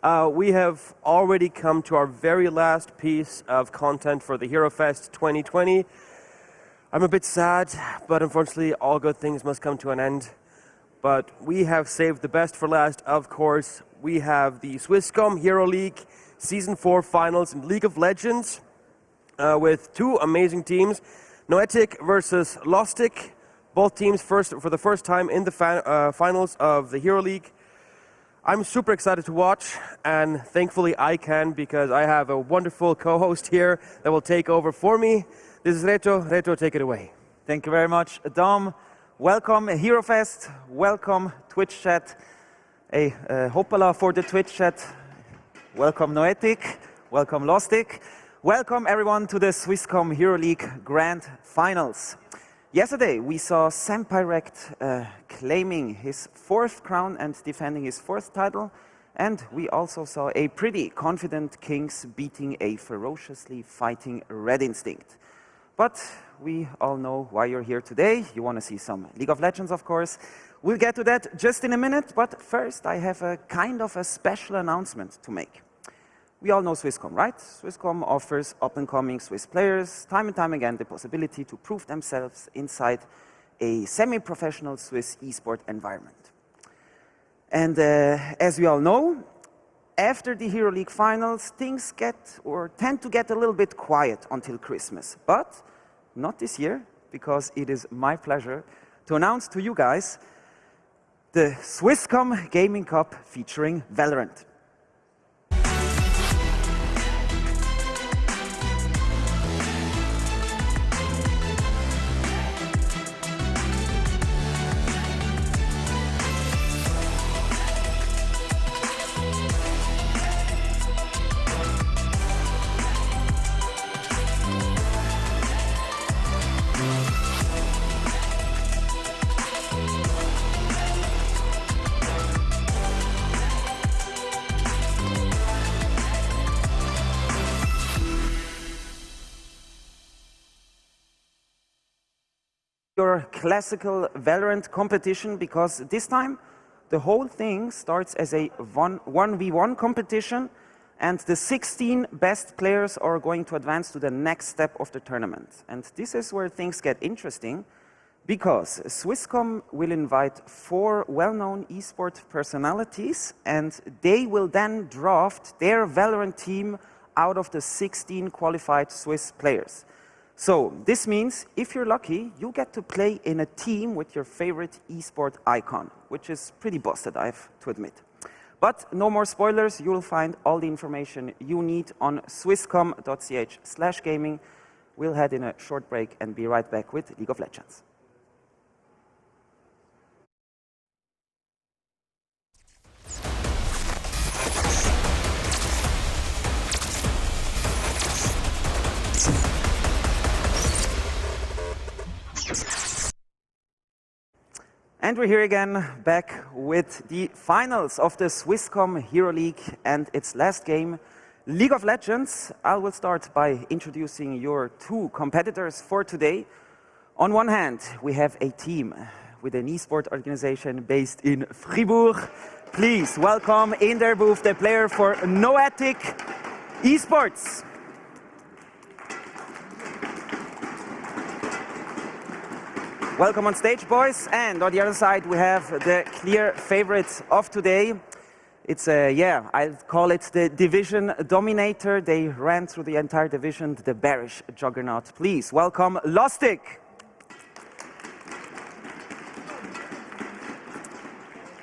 We have already come to our very last piece of content for the HeroFest 2020. I'm a bit sad, but unfortunately all good things must come to an end. But we have saved the best for last, of course. We have the Swisscom Hero League Season 4 Finals in League of Legends with two amazing teams, Noetic versus Lostik. Both teams for the first time in the finals of the Hero League. I'm super excited to watch, and thankfully I can because I have a wonderful co-host here that will take over for me. This is Reto. Reto, take it away. Thank you very much, Dom. Welcome, HeroFest. Welcome, Twitch chat. Hey, hoppala for the Twitch chat. Welcome, Noetic. Welcome, Lostik. Welcome, everyone, to the Swisscom Hero League Grand Finals. Yesterday, we saw Sempirect claiming his fourth crown and defending his fourth title. And we also saw a pretty confident Kings beating a ferociously fighting Red Instinct. But we all know why you're here today. You want to see some League of Legends, of course. We'll get to that just in a minute, but first I have a kind of a special announcement to make. We all know Swisscom, right? Swisscom offers up-and-coming Swiss players time and time again the possibility to prove themselves inside a semi-professional Swiss esport environment. And as we all know, after the Hero League finals, things tend to get a little bit quiet until Christmas. But not this year, because it is my pleasure to announce to you guys the Swisscom Gaming Cup featuring Valorant. Your classical Valorant competition, because this time the whole thing starts as a 1v1 competition, and the 16 best players are going to advance to the next step of the tournament. And this is where things get interesting, because Swisscom will invite 4 well-known esport personalities, and they will then draft their Valorant team out of the 16 qualified Swiss players. So this means, if you're lucky, you get to play in a team with your favorite esport icon, which is pretty busted, I have to admit. But no more spoilers, you will find all the information you need on swisscom.ch/gaming. We'll head in a short break and be right back with League of Legends. And we're here again, back with the finals of the Swisscom Hero League and its last game, League of Legends. I will start by introducing your two competitors for today. On one hand, we have a team with an esport organization based in Fribourg. Please welcome in their booth the player for Noetic Esports. Welcome on stage, boys. And on the other side, we have the clear favorite of today. It's I'll call it the division dominator. They ran through the entire division, the bearish juggernaut. Please welcome Lostik.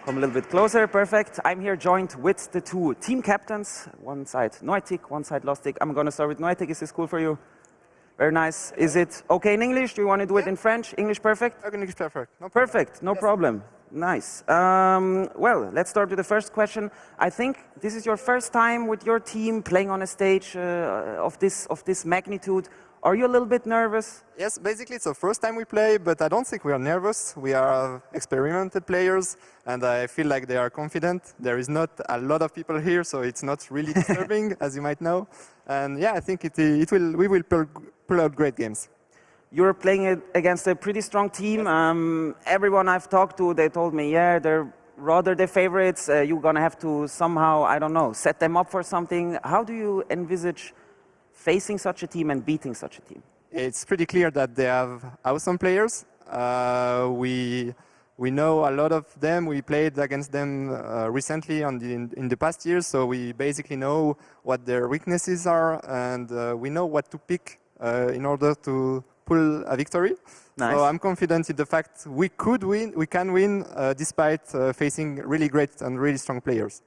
Come a little bit closer, perfect. I'm here joined with the two team captains. One side Noetic, one side Lostik. I'm gonna start with Noetic. Is this cool for you? Very nice. Is it okay in English? Do you want to do it in French? English perfect? English perfect. No problem. Perfect, no problem. Nice. Well, let's start with the first question. I think this is your first time with your team playing on a stage of this magnitude. Are you a little bit nervous? Yes, basically it's the first time we play, but I don't think we are nervous. We are experimented players, and I feel like they are confident. There is not a lot of people here, so it's not really disturbing, as you might know. And yeah, I think we will pull out great games. You're playing against a pretty strong team. Yes. Everyone I've talked to, they told me, yeah, they're rather the favorites. You're going to have to somehow, I don't know, set them up for something. How do you envisage facing such a team and beating such a team? It's pretty clear that they have awesome players. We know a lot of them. We played against them recently in the past years, so we basically know what their weaknesses are, and we know what to pick in order to pull a victory. Nice. So I'm confident in the fact we can win despite facing really great and really strong players.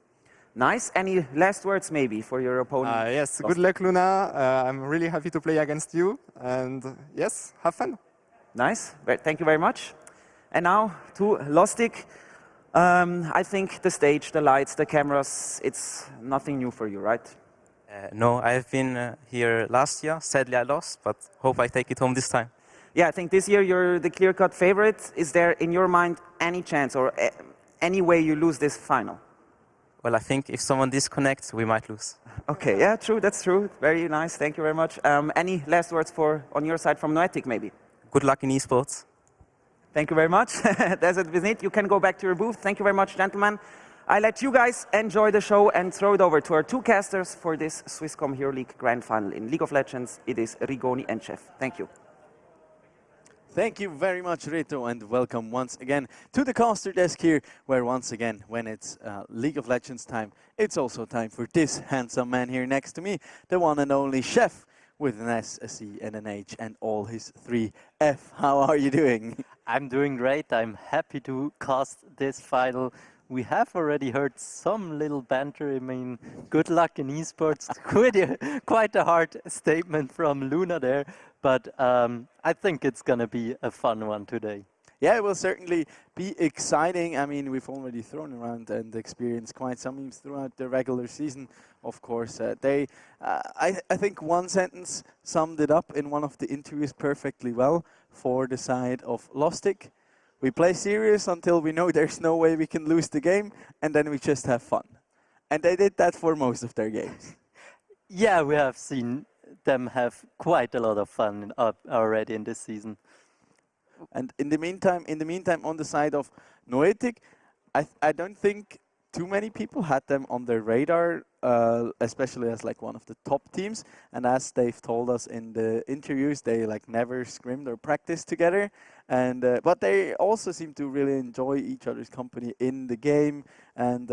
Nice. Any last words maybe for your opponent? Yes, good luck, Luna. I'm really happy to play against you, and yes, have fun. Nice. Thank you very much. And now to Lostik. I think the stage, the lights, the cameras, it's nothing new for you, right? No, I've been here last year. Sadly, I lost, but hope I take it home this time. Yeah, I think this year you're the clear-cut favorite. Is there, in your mind, any chance or any way you lose this final? Well, I think if someone disconnects, we might lose. Okay, yeah, true, that's true. Very nice, thank you very much. Any last words on your side from Noetic, maybe? Good luck in esports. Thank you very much. That's it with it. You can go back to your booth. Thank you very much, gentlemen. I let you guys enjoy the show and throw it over to our two casters for this Swisscom Hero League Grand Final in League of Legends. It is Rigoni and Chef. Thank you. Thank you very much, Reto, and welcome once again to the caster desk here, where once again, when it's League of Legends time, it's also time for this handsome man here next to me, the one and only Chef, with an S, a C, and an H, and all his 3 F. How are you doing? I'm doing great. I'm happy to cast this final. We have already heard some little banter. I mean, good luck in esports. Quite a hard statement from Luna there, but I think it's going to be a fun one today. Yeah, it will certainly be exciting. I mean, we've already thrown around and experienced quite some memes throughout the regular season. Of course, I think one sentence summed it up in one of the interviews perfectly well for the side of Lostik. We play serious until we know there's no way we can lose the game, and then we just have fun. And they did that for most of their games. Yeah, we have seen them have quite a lot of fun already in this season. And in the meantime, on the side of Noetic, I don't think too many people had them on their radar, especially as like one of the top teams. And as they've told us in the interviews, they like never scrimmed or practiced together. And but they also seem to really enjoy each other's company in the game. And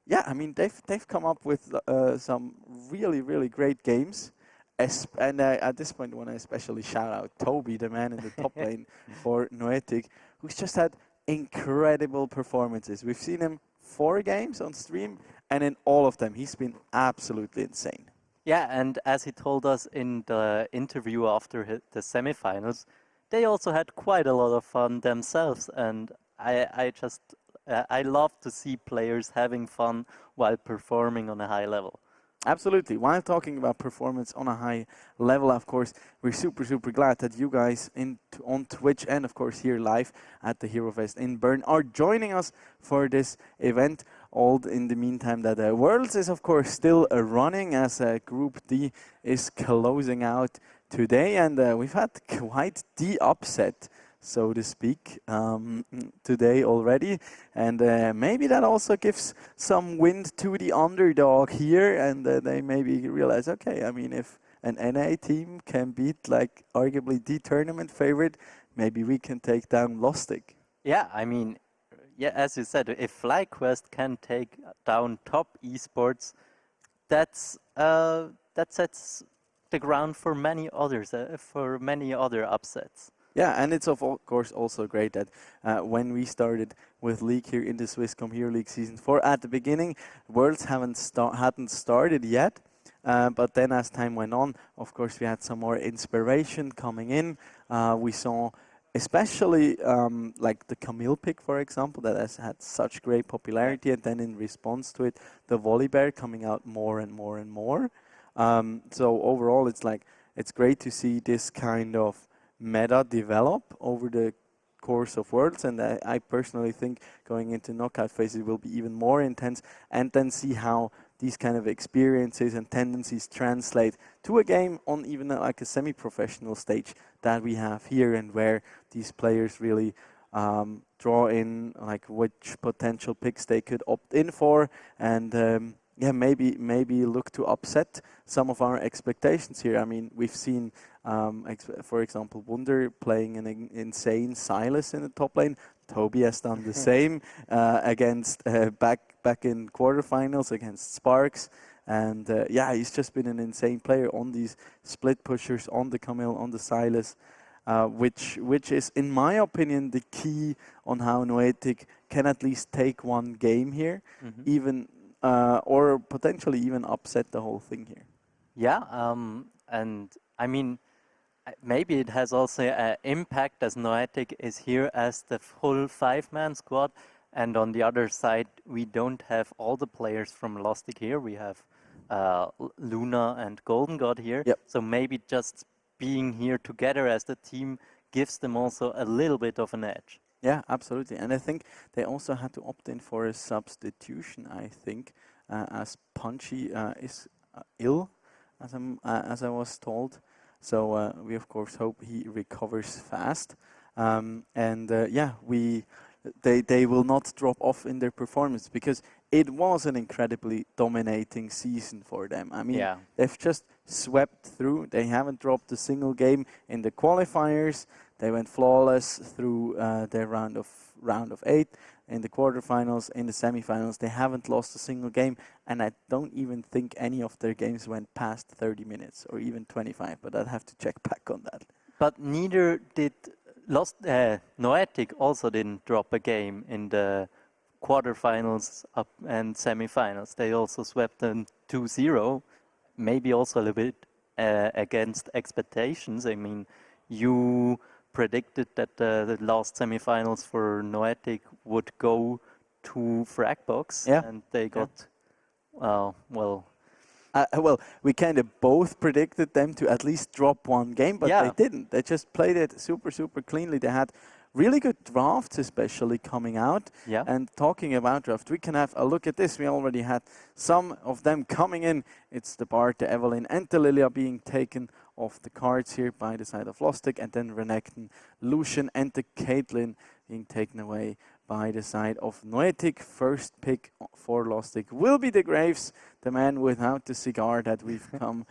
yeah, I mean they've come up with some really great games. And at this point, I want to especially shout out Toby, the man in the top lane for Noetic, who's just had incredible performances. We've seen him 4 games on stream, and in all of them, he's been absolutely insane. Yeah, and as he told us in the interview after the semifinals, they also had quite a lot of fun themselves, and I love to see players having fun while performing on a high level. Absolutely. While talking about performance on a high level, of course, we're super glad that you guys on Twitch and, of course, here live at the HeroFest in Bern are joining us for this event. All in the meantime that Worlds is, of course, still running as Group D is closing out today. And we've had quite the upset, so to speak, today already. And maybe that also gives some wind to the underdog here, and they maybe realize, okay, I mean, if an NA team can beat, like, arguably the tournament favorite, maybe we can take down Lostik. Yeah, I mean, yeah, as you said, if FlyQuest can take down top esports, that sets the ground for many others, for many other upsets. Yeah, and it's of course also great that when we started with League here in the Swisscom Hero League Season 4, at the beginning, Worlds hadn't started yet, but then as time went on, of course, we had some more inspiration coming in. We saw especially like the Camille pick, for example, that has had such great popularity, and then in response to it, the Volibear coming out more and more and more. So overall, it's great to see this kind of meta develop over the course of Worlds, and I personally think going into knockout phases will be even more intense, and then see how these kind of experiences and tendencies translate to a game on even like a semi-professional stage that we have here, and where these players really draw in like which potential picks they could opt in for, and yeah, maybe look to upset some of our expectations here. I mean, we've seen, for example, Wunder playing an insane Silas in the top lane. Toby has done the same against back in quarterfinals against Sparks. And yeah, he's just been an insane player on these split pushers, on the Camille, on the Silas, which is, in my opinion, the key on how Noetic can at least take one game here, even or potentially even upset the whole thing here. Yeah, and I mean, maybe it has also an impact as Noetic is here as the full 5-man squad, and on the other side, we don't have all the players from Lostik here. We have Luna and Golden God here. Yep. So maybe just being here together as the team gives them also a little bit of an edge. Yeah, absolutely. And I think they also had to opt in for a substitution, I think, as Punchy is ill, as I was told. So we, of course, hope he recovers fast. Yeah, they will not drop off in their performance, because it was an incredibly dominating season for them. I mean, they've just swept through. They haven't dropped a single game in the qualifiers. They went flawless through their round of 8 in the quarterfinals, in the semifinals. They haven't lost a single game, and I don't even think any of their games went past 30 minutes or even 25. But I'd have to check back on that. But neither did Noetic. Also didn't drop a game in the quarterfinals up and semifinals. They also swept them 2-0, maybe also a little bit against expectations. I mean, you predicted that the last semifinals for Noetic would go to Fragbox, and they got, well, we kind of both predicted them to at least drop one game, but they didn't. They just played it super, super cleanly. They had really good drafts, especially coming out. Yeah. And talking about draft, we can have a look at this. We already had some of them coming in. It's the Bart, the Evelyn, and the Lilia being taken off the cards here by the side of Lostik, and then Renekton, Lucian, and the Caitlyn being taken away by the side of Noetic. First pick for Lostik will be the Graves, the man without the cigar that we've come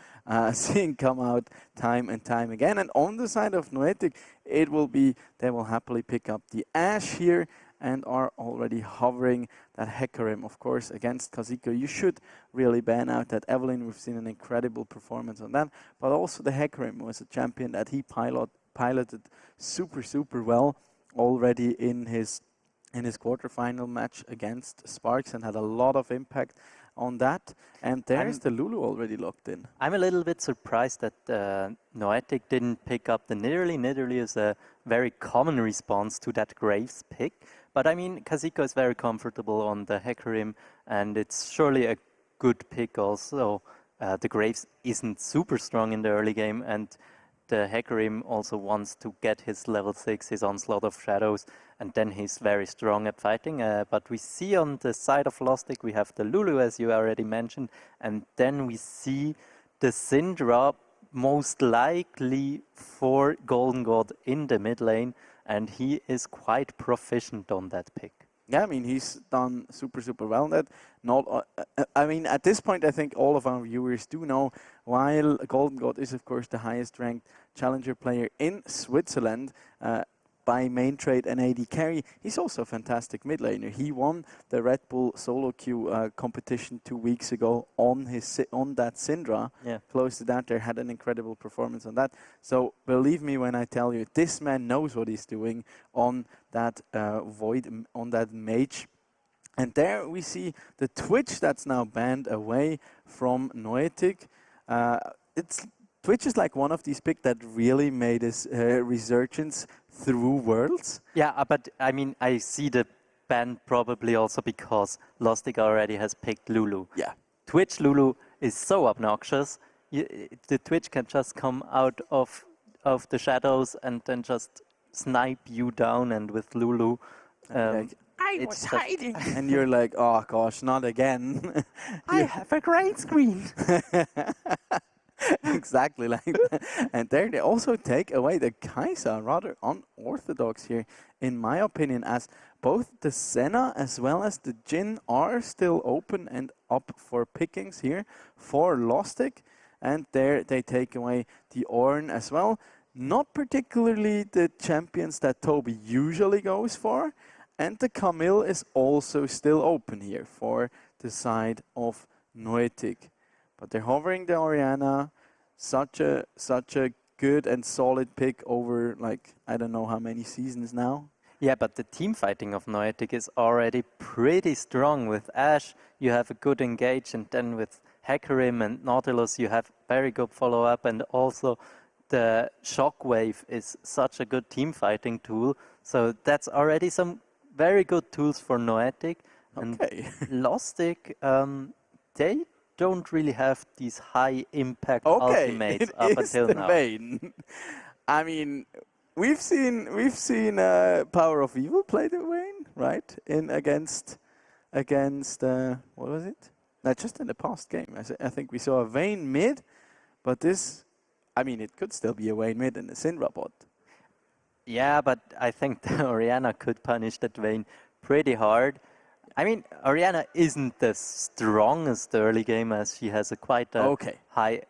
seeing come out time and time again. And on the side of Noetic, it will be, they will happily pick up the Ashe here and are already hovering that Hecarim, of course, against Kazuko. You should really ban out that Evelyn. We've seen an incredible performance on that, but also the Hecarim was a champion that he piloted super, super well already in his quarterfinal match against Sparks, and had a lot of impact on that. And there's the Lulu already locked in. I'm a little bit surprised that Noetic didn't pick up the Nidalee. Nidalee is a very common response to that Graves pick. But I mean, Kazuko is very comfortable on the Hecarim, and it's surely a good pick also. The Graves isn't super strong in the early game, and the Hecarim also wants to get his level 6, his Onslaught of Shadows, and then he's very strong at fighting. But we see on the side of Lostik, we have the Lulu, as you already mentioned, and then we see the Syndra, most likely for Golden God in the mid lane, and he is quite proficient on that pick. Yeah, I mean, he's done super, super well on that. I mean, at this point, I think all of our viewers do know, while Golden God is, of course, the highest ranked challenger player in Switzerland, by main trade and AD carry, he's also a fantastic mid laner. He won the Red Bull solo queue competition 2 weeks ago on that Syndra. Yeah. Closed it out there, had an incredible performance on that. So believe me when I tell you, this man knows what he's doing on that Void, on that Mage. And there we see the Twitch that's now banned away from Noetic. Twitch is like one of these picks that really made his resurgence through Worlds. Yeah, but I mean, I see the ban probably also because Lostik already has picked Lulu. Yeah. Twitch Lulu is so obnoxious. The Twitch can just come out of the shadows and then just snipe you down, and with Lulu... I was hiding. And you're like, oh gosh, not again. I have a great screen. exactly like that. And there they also take away the Kaiser, rather unorthodox here, in my opinion, as both the Senna as well as the Jin are still open and up for pickings here for Lostik. And there they take away the Ornn as well. Not particularly the champions that Toby usually goes for. And the Camille is also still open here for the side of Noetic. But they're hovering the Oriana. Such a good and solid pick over, like, I don't know how many seasons now. Yeah, but the team fighting of Noetic is already pretty strong. With Ash, you have a good engage, and then with Hecarim and Nautilus, you have very good follow-up, and also the Shockwave is such a good team fighting tool. So that's already some very good tools for Noetic. And Okay. Lostik, they don't really have these high impact Okay, ultimates it up is until the now. Vayne. I mean, we've seen Power of Evil play the Vayne, right? In against what was it? No, just in the past game. I think we saw a Vayne mid, but this, I mean, it could still be a Vayne mid and a Syndra bot. Yeah, but I think the Oriana could punish that Vayne pretty hard. I mean, Oriana isn't the strongest early game, as she has a quite a high.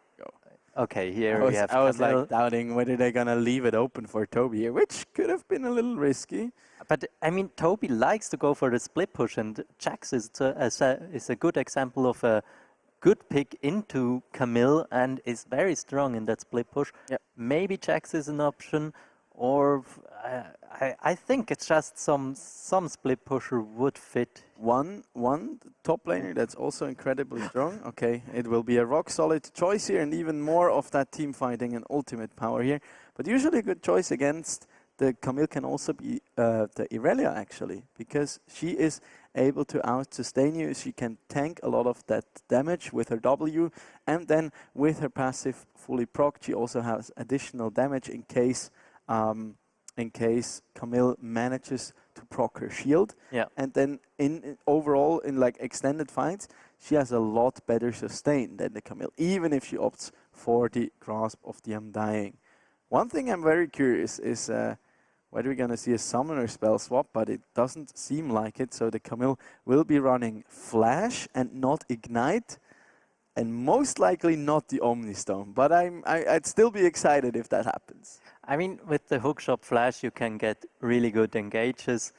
Okay, here we have. I was Camille. like doubting whether they're gonna leave it open for Toby here, which could have been a little risky. But I mean, Toby likes to go for the split push, and Jax is a good example of a good pick into Camille, and is very strong in that split push. Yep. Maybe Jax is an option, or I think it's just some split pusher would fit. One top laner that's also incredibly strong. Okay, it will be a rock solid choice here, and even more of that team fighting and ultimate power here. But usually a good choice against the Camille can also be the Irelia, actually, because she is able to out-sustain you. She can tank a lot of that damage with her W, and then with her passive fully procced, she also has additional damage in case Camille manages to proc her shield. Yeah. And then in overall, in like extended fights, she has a lot better sustain than the Camille, even if she opts for the Grasp of the Undying. One thing I'm very curious is whether we're going to see a summoner spell swap, but it doesn't seem like it. So the Camille will be running Flash and not Ignite, and most likely not the Omnistone. But I'd still be excited if that happens. I mean, with the hookshot flash, you can get really good engages,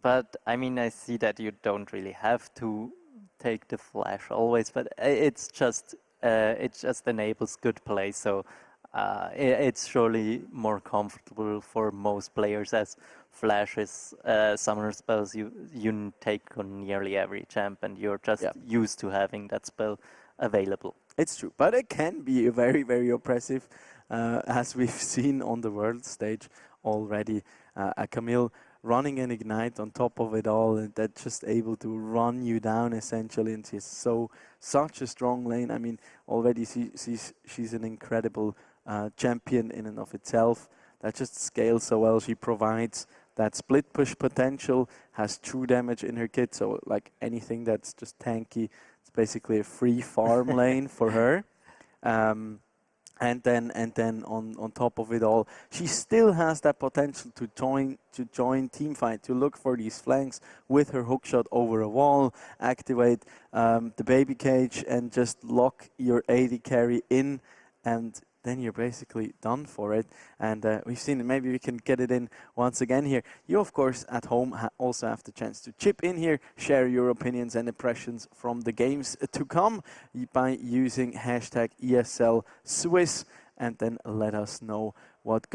but I mean, I see that you don't really have to take the flash always, but it just enables good play, so it's surely more comfortable for most players, as flash is summoner spells you take on nearly every champ, and you're just used to having that spell available. It's true, but it can be very, very oppressive, as we've seen on the world stage already. A Camille running an Ignite on top of it all, and that's just able to run you down essentially, and she's such a strong lane. I mean, already she's an incredible champion in and of itself that just scales so well. She provides that split push potential, has true damage in her kit, so like anything that's just tanky, it's basically a free farm lane for her. And then on top of it all, she still has that potential to join teamfight, to look for these flanks with her hookshot over a wall, activate the baby cage, and just lock your AD carry in, and then you're basically done for it. And we've seen it. Maybe we can get it in once again here. You, of course, at home also have the chance to chip in here, share your opinions and impressions from the games to come by using hashtag ESL Swiss, and then let us know what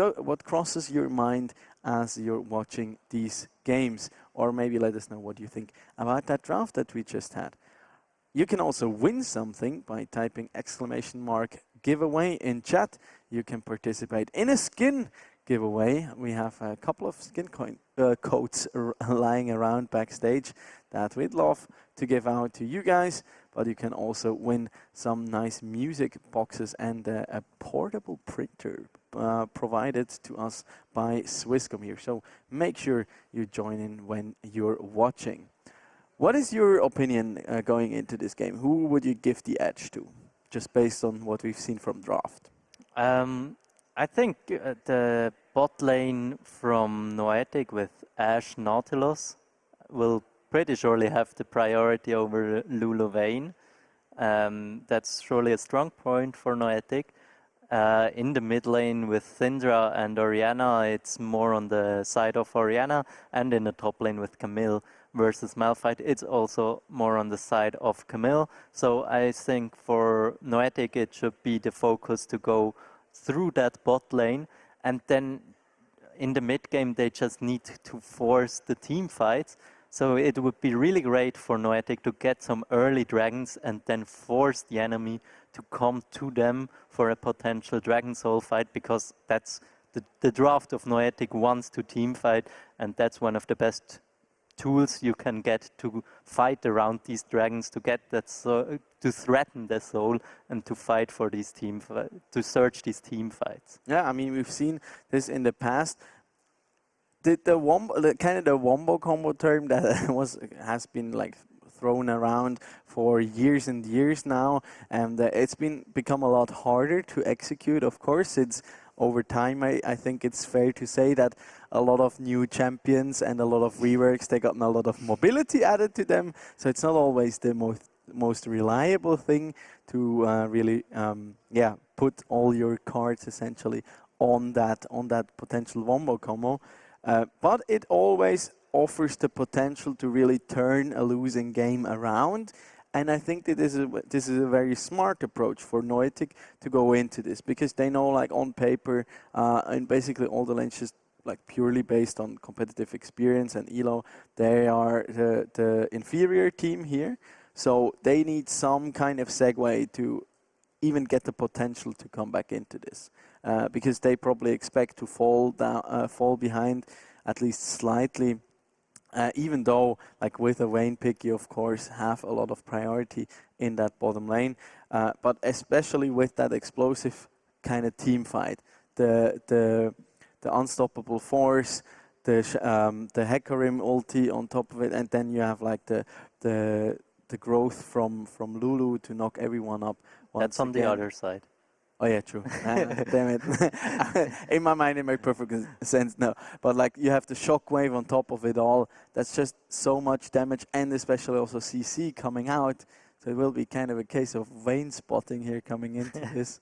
crosses your mind as you're watching these games, or maybe let us know what you think about that draft that we just had. You can also win something by typing !giveaway in chat. You can participate in a skin giveaway. We have a couple of skin codes lying around backstage that we'd love to give out to you guys, but you can also win some nice music boxes and a portable printer provided to us by Swisscom here. So make sure you join in when you're watching. What is your opinion going into this game? Who would you give the edge to? just based on what we've seen from draft? I think the bot lane from Noetic with Ash Nautilus will pretty surely have the priority over Lulu Vayne. That's surely a strong point for Noetic. In the mid lane with Syndra and Orianna, it's more on the side of Orianna, and in the top lane with Camille versus Malphite, it's also more on the side of Camille. So I think for Noetic, it should be the focus to go through that bot lane, and then in the mid game, they just need to force the team fights. So it would be really great for Noetic to get some early dragons and then force the enemy to come to them for a potential Dragon Soul fight, because that's the draft of Noetic wants to team fight, and that's one of the best tools you can get to fight around these dragons, to get that to threaten the soul and to fight for these to search these team fights. Yeah, I mean, we've seen this in the past. The wombo combo term that has been like thrown around for years and years now, and it's become a lot harder to execute. Of course, it's over time. I think it's fair to say that a lot of new champions and a lot of reworks, they gotten a lot of mobility added to them. So it's not always the most reliable thing to really put all your cards essentially on that potential wombo combo. But it always offers the potential to really turn a losing game around. And I think that this is a very smart approach for Noetic to go into this, because they know, like, on paper, and basically all the lanes just like purely based on competitive experience and elo, they are the inferior team here. So they need some kind of segue to even get the potential to come back into this, because they probably expect to fall behind at least slightly. Even though, like with a Vayne pick, you of course have a lot of priority in that bottom lane, but especially with that explosive kind of team fight, the unstoppable force, the Hecarim ulti on top of it, and then you have like the growth from Lulu to knock everyone up. That's on the other side. Oh yeah, true. Damn it. In my mind, it makes perfect sense now. But like, you have the shockwave on top of it all. That's just so much damage, and especially also CC coming out. So it will be kind of a case of Vayne spotting here coming into this.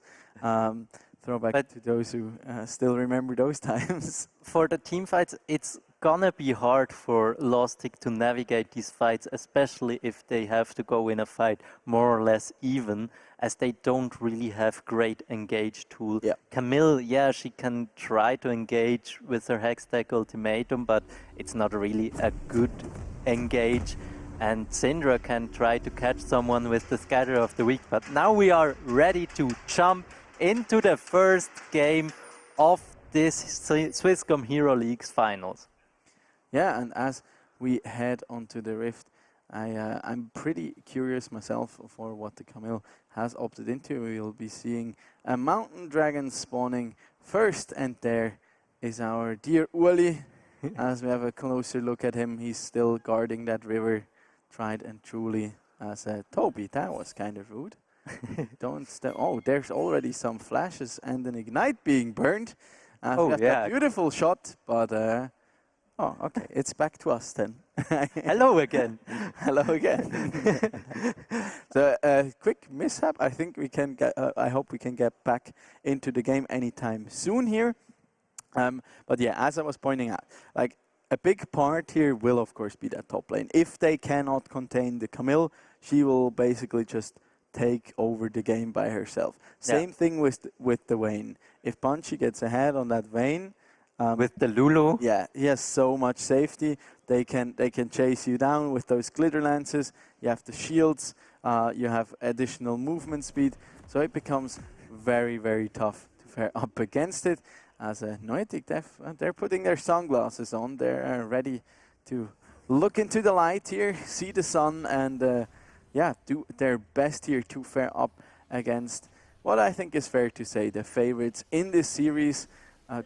Throwback to those who still remember those times. For the team fights, it's gonna be hard for Lostik to navigate these fights, especially if they have to go in a fight more or less even, as they don't really have great engage tool. Yeah. Camille, she can try to engage with her Hextech ultimatum, but it's not really a good engage. And Syndra can try to catch someone with the Scatter of the Week. But now we are ready to jump into the first game of this Swisscom Hero League's finals. Yeah, and as we head onto the Rift, I'm pretty curious myself for what the Camille has opted into. We'll be seeing a mountain dragon spawning first, and there is our dear Uli. As we have a closer look at him, he's still guarding that river, tried and truly. As Toby, that was kind of rude. Don't step. Oh, there's already some flashes and an ignite being burned. That beautiful shot, but oh, okay, it's back to us then. Hello again. Hello again. So quick mishap. I think we can get. I hope we can get back into the game anytime soon here. But yeah, as I was pointing out, like, a big part here will of course be that top lane. If they cannot contain the Camille, she will basically just take over the game by herself. Same thing with the Vayne. If Punchy gets ahead on that Vayne, with the Lulu, he has so much safety. They can chase you down with those glitter lances. You have the shields. You have additional movement speed. So it becomes very, very tough to fare up against it. As a Noetic, they're putting their sunglasses on. They're ready to look into the light here, see the sun, and do their best here to fare up against what I think is fair to say the favorites in this series,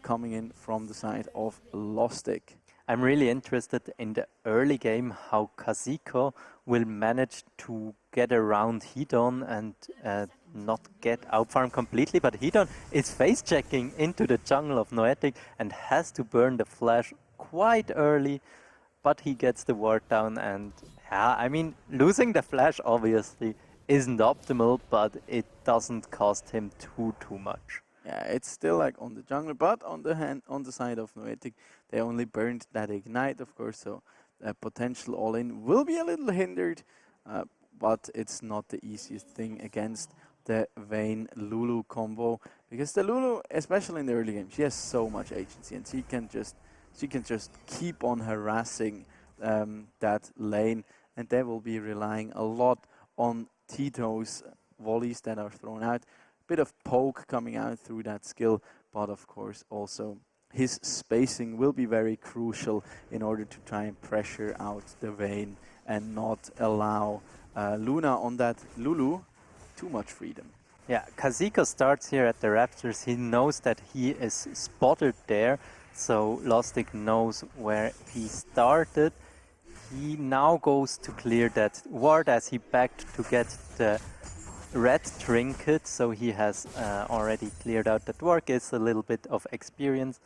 coming in from the side of Lostik. I'm really interested in the early game how Kazuko will manage to get around Hedon and not get outfarmed completely, but Hedon is face-checking into the jungle of Noetic and has to burn the flash quite early, but he gets the ward down, and yeah, I mean, losing the flash obviously isn't optimal, but it doesn't cost him too much. Yeah, it's still like on the jungler, but on the side of Noetic, they only burned that ignite, of course, so potential all-in will be a little hindered, but it's not the easiest thing against the Vayne Lulu combo, because the Lulu, especially in the early game, she has so much agency, and she can just keep on harassing that lane, and they will be relying a lot on Tito's volleys that are thrown out. Bit of poke coming out through that skill, but of course also his spacing will be very crucial in order to try and pressure out the Vayne and not allow Luna on that Lulu too much freedom. Yeah, Kazuko starts here at the Raptors. He knows that he is spotted there, so Lostik knows where he started. He now goes to clear that ward as he backed to get the red trinket, so he has already cleared out that ward, gets a little bit of experience,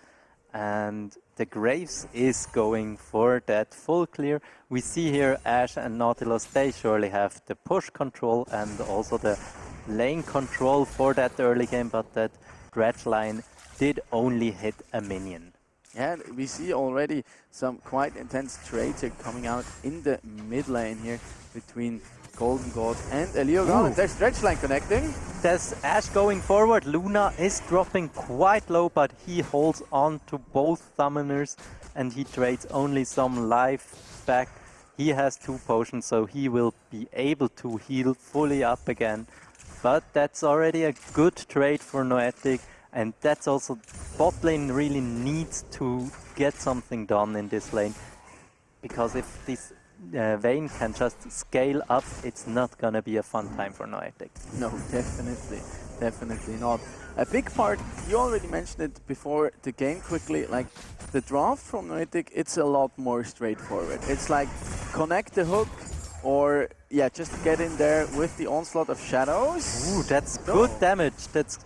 and the Graves is going for that full clear. We see here Ash and Nautilus, they surely have the push control and also the lane control for that early game, but that dredge line did only hit a minion. Yeah, we see already some quite intense trades here coming out in the mid lane here between Golden God and Eliogon. There's dredge line connecting. There's Ash going forward. Luna is dropping quite low, but he holds on to both summoners and he trades only some life back. He has 2 potions, so he will be able to heal fully up again. But that's already a good trade for Noetic, and that's also bot lane really needs to get something done in this lane, because if this Vayne can just scale up, it's not gonna be a fun time for Noetic. No, definitely not. A big part, you already mentioned it before the game quickly, like the draft from Noetic, it's a lot more straightforward. It's like connect the hook, or yeah, just get in there with the onslaught of shadows. Ooh, that's good damage. That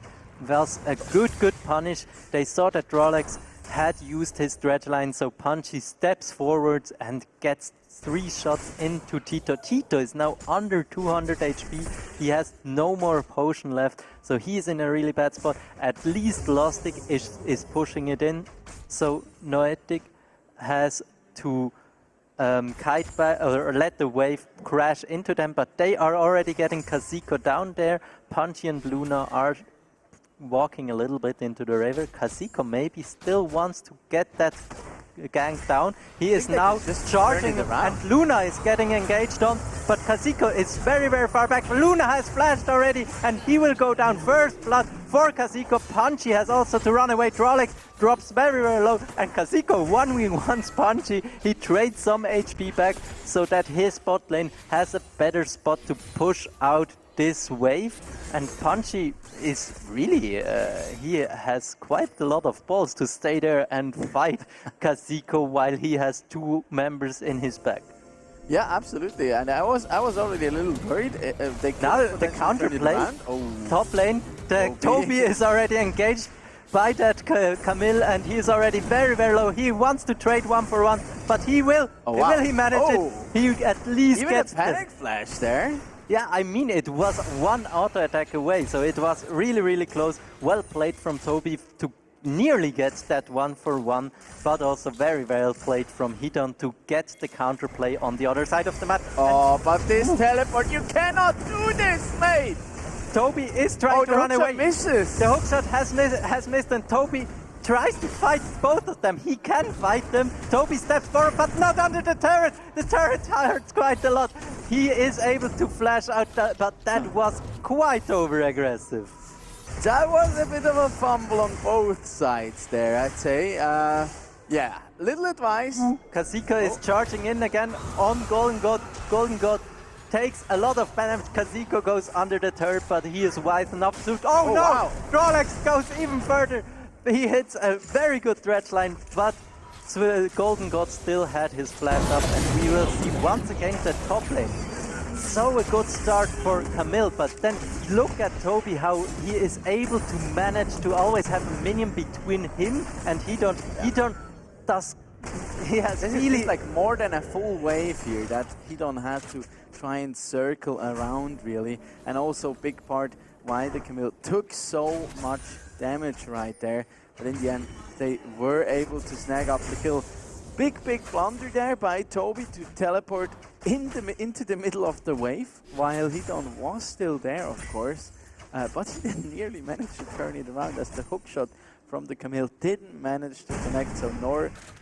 was a good punish. They saw that Rolex had used his dredge line, so Punchy steps forwards and gets 3 shots into Tito. Tito is now under 200 HP. He has no more potion left, so he's in a really bad spot. At least Lostik is pushing it in, so Noetic has to kite back or let the wave crash into them, but they are already getting Kazuko down there. Punchy and Luna are walking a little bit into the river. Kazuko maybe still wants to get that gang down. He is now just charging and Luna is getting engaged on, but Kazuko is very far back. Luna has flashed already and he will go down. First blood for Kazuko. Punchy has also to run away. Trollex drops very low and Kazuko 1v1s Punchy. He trades some HP back so that his bot lane has a better spot to push out this wave, and Punchy is really, he has quite a lot of balls to stay there and fight Kazuko while he has 2 members in his back. Yeah, absolutely, and I was already a little worried. Now the counterplay, top lane, Toby is already engaged by that Camille, and he is already very low. He wants to trade 1-for-1, but he will. Will he manage it? He at least even gets a panic flash there. Yeah, I mean, it was 1 auto attack away, so it was really close. Well played from Toby to nearly get that 1-for-1, but also very well played from Hedon to get the counterplay on the other side of the map. Oh, but this teleport, you cannot do this, mate! Toby is trying to run away. Misses. The hookshot has missed, and Toby tries to fight both of them. He can fight them. Toby steps forward, but not under the turret. The turret hurts quite a lot. He is able to flash out, but that was quite over-aggressive. That was a bit of a fumble on both sides there, I'd say. Yeah, little advice. Kazuko is charging in again on Golden God. Golden God takes a lot of damage. Kazuko goes under the turret, but he is wise enough to... Oh no! Wow. Rolex goes even further. He hits a very good dredge line, but Golden God still had his flash up, and we will see once again the top lane so a good start for Camille, but then look at Toby, how he is able to manage to always have a minion between him and he has This really is like more than a full wave here that he don't have to try and circle around really, and also big part why the Camille took so much damage right there, but in the end they were able to snag up the kill. Big blunder there by Toby to teleport into the middle of the wave, while Hidon was still there, of course, but he didn't nearly manage to turn it around as the hook shot from the Camille didn't manage to connect, so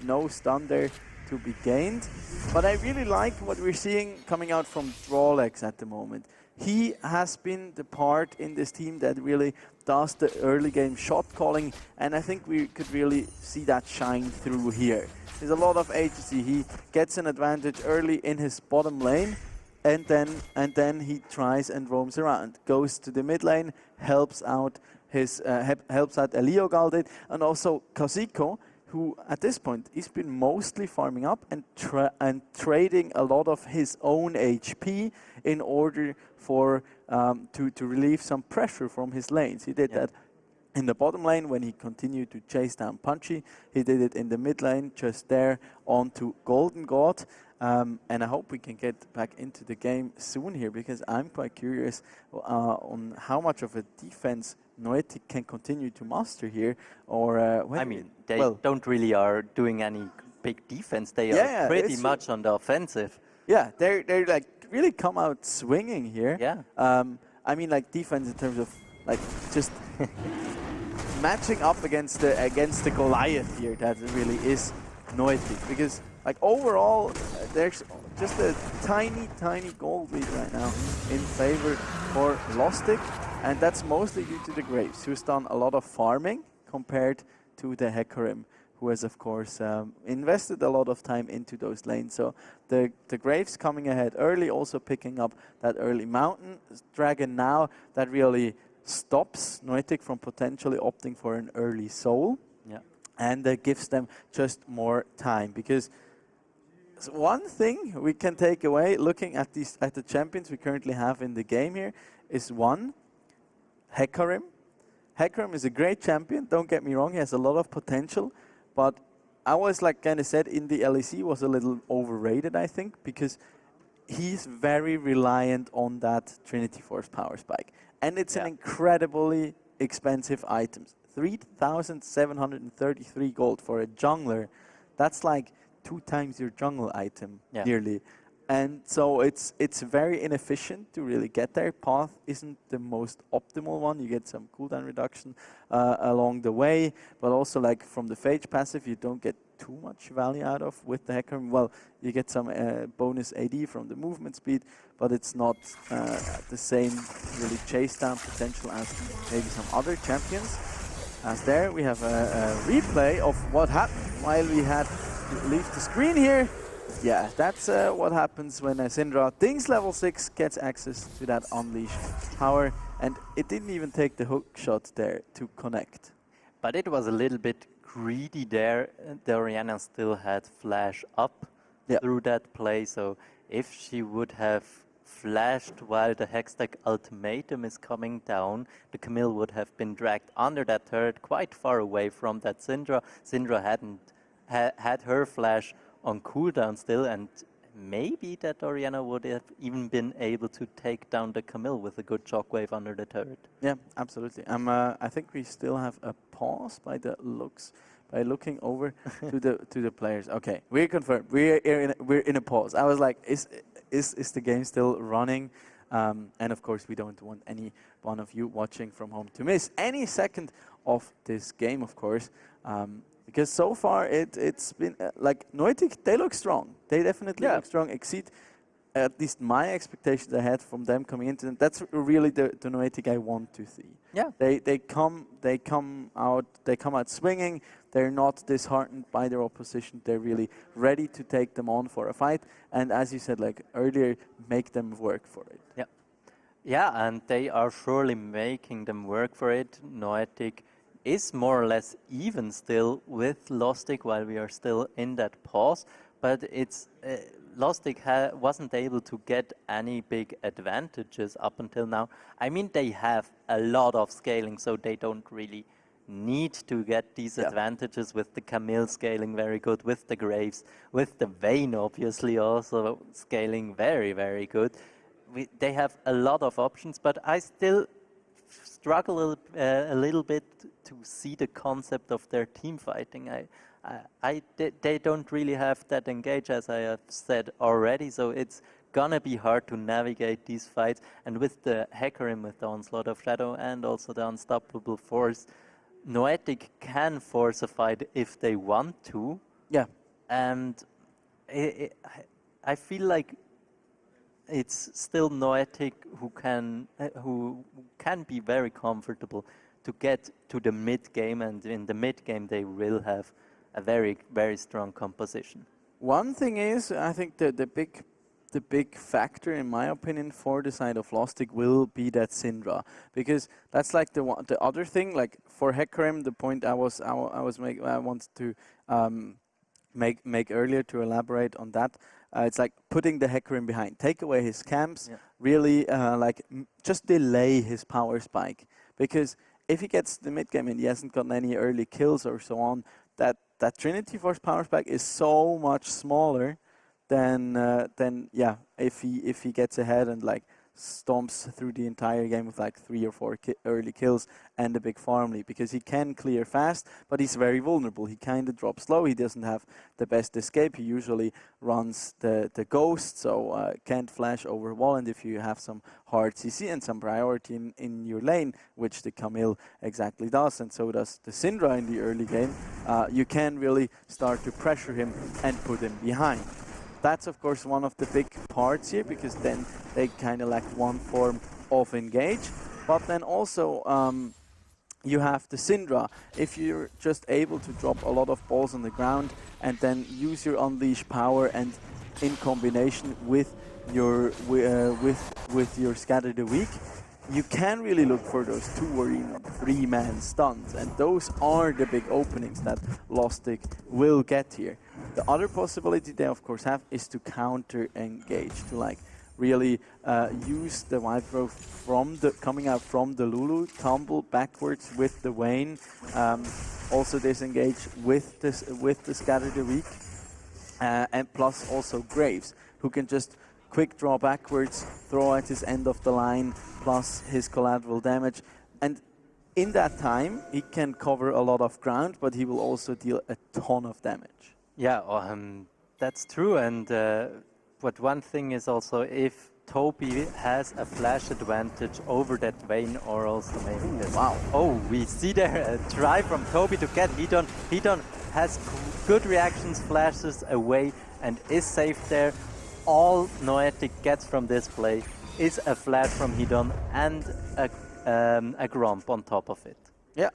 no stun there to be gained. But I really like what we're seeing coming out from Drawlex at the moment. He has been the part in this team that really does the early game shot calling, and I think we could really see that shine through here. There's a lot of agency. He gets an advantage early in his bottom lane, and then he tries and roams around, goes to the mid lane, helps out Elio Galdit, and also Kazuko, who at this point he's been mostly farming up and trading a lot of his own HP in order for to relieve some pressure from his lanes. He did that in the bottom lane when he continued to chase down Punchy. He did it in the mid lane, just there onto Golden God. And I hope we can get back into the game soon here, because I'm quite curious on how much of a defense Noetic can continue to master here. Or I mean, they don't really are doing any big defense. They are pretty much on the offensive. Yeah, they're like really come out swinging here. Yeah. I mean, like defense in terms of like just matching up against the Goliath here. That really is Noetic, because like overall there's just a tiny gold lead right now in favor for Lostik, and that's mostly due to the Graves, who's done a lot of farming compared to the Hecarim, who has of course invested a lot of time into those lanes. So the Graves coming ahead early, also picking up that early Mountain Dragon now that really stops Noetic from potentially opting for an early soul. Yeah. And gives them just more time, because one thing we can take away looking at the champions we currently have in the game here is one, Hecarim. Hecarim is a great champion, don't get me wrong, he has a lot of potential, but I was like kind of said in the LEC was a little overrated, I think, because he's very reliant on that Trinity Force power spike, and it's an incredibly expensive item. 3,733 gold for a jungler. That's like 2 times your jungle item, nearly. And so it's very inefficient to really get there. Path isn't the most optimal one. You get some cooldown reduction along the way, but also like from the Phage passive, you don't get too much value out of with the Hecarim. Well, you get some bonus AD from the movement speed, but it's not the same really chase down potential as maybe some other champions. As there we have a replay of what happened while we had to leave the screen here. Yeah, that's what happens when a Syndra thinks level 6 gets access to that unleashed power, and it didn't even take the hook shot there to connect. But it was a little bit greedy there. The Orianna still had flash up through that play, so if she would have flashed while the Hextech ultimatum is coming down, the Camille would have been dragged under that turret quite far away from that Syndra. Syndra had her flash on cooldown still, and maybe that Orianna would have even been able to take down the Camille with a good shockwave under the turret. Yeah, absolutely. I think we still have a pause by the looks. By looking over to the players. Okay, we're confirmed. We're in a pause. I was like, is the game still running? And of course, we don't want any one of you watching from home to miss any second of this game, of course. Because so far it's been like Noetic, they look strong. They definitely look strong. Exceed at least my expectations I had from them coming into them. That's really the Noetic I want to see. Yeah. They come out swinging. They're not disheartened by their opposition. They're really ready to take them on for a fight. And as you said, like earlier, make them work for it. Yeah. Yeah, and they are surely making them work for it. Noetic is more or less even still with Lostik while we are still in that pause. But it's Lostik wasn't able to get any big advantages up until now. I mean, they have a lot of scaling, so they don't really need to get these advantages with the Camille scaling very good, with the Graves, with the Vayne obviously also scaling very, very good. They have a lot of options, but I still struggle a little bit to see the concept of their team fighting. They don't really have that engage, as I have said already, so it's gonna be hard to navigate these fights. And with the Hecarim, with the Onslaught of Shadow and also the Unstoppable Force, Noetic can force a fight if they want to. Yeah. And I feel like it's still Noetic who can be very comfortable to get to the mid game, and in the mid game they will have a very, very strong composition. One thing is, I think the big factor, in my opinion, for the side of Lostik will be that Syndra, because that's like the other thing. Like for Hecarim, the point I wanted to make earlier to elaborate on that. It's like putting the Hecarim behind, take away his camps, really just delay his power spike, because if he gets the mid game and he hasn't gotten any early kills or so on, that Trinity Force power spike is so much smaller than if he gets ahead and like stomps through the entire game with like 3 or 4 early kills and a big farm lead, because he can clear fast, but he's very vulnerable. He kind of drops low. He doesn't have the best escape. He usually runs the ghost, so can't flash over wall. And if you have some hard CC and some priority in your lane, which the Camille exactly does, and so does the Syndra in the early game, you can really start to pressure him and put him behind. That's of course one of the big parts here, because then they kind of lack one form of engage. But then also you have the Syndra. If you're just able to drop a lot of balls on the ground and then use your unleash power, and in combination with your your Scatter the Weak, you can really look for those 2 or even 3-man stuns, and those are the big openings that Lostik will get here. The other possibility they of course have is to counter engage, to like really use the Wild Growth from coming out from the Lulu, tumble backwards with the Vayne, also disengage with the Scatter the Weak, and plus also Graves, who can just quick draw backwards, throw at his end of the line, plus his collateral damage. And in that time, he can cover a lot of ground, but he will also deal a ton of damage. Yeah, that's true. And but one thing is also, if Toby has a flash advantage over that Vayne, or also maybe this. Wow. Oh, we see there a try from Toby to get Hedon. Hedon has good reactions, flashes away, and is safe there. All Noetic gets from this play is a flash from Hedon and a Gromp on top of it. Yeah,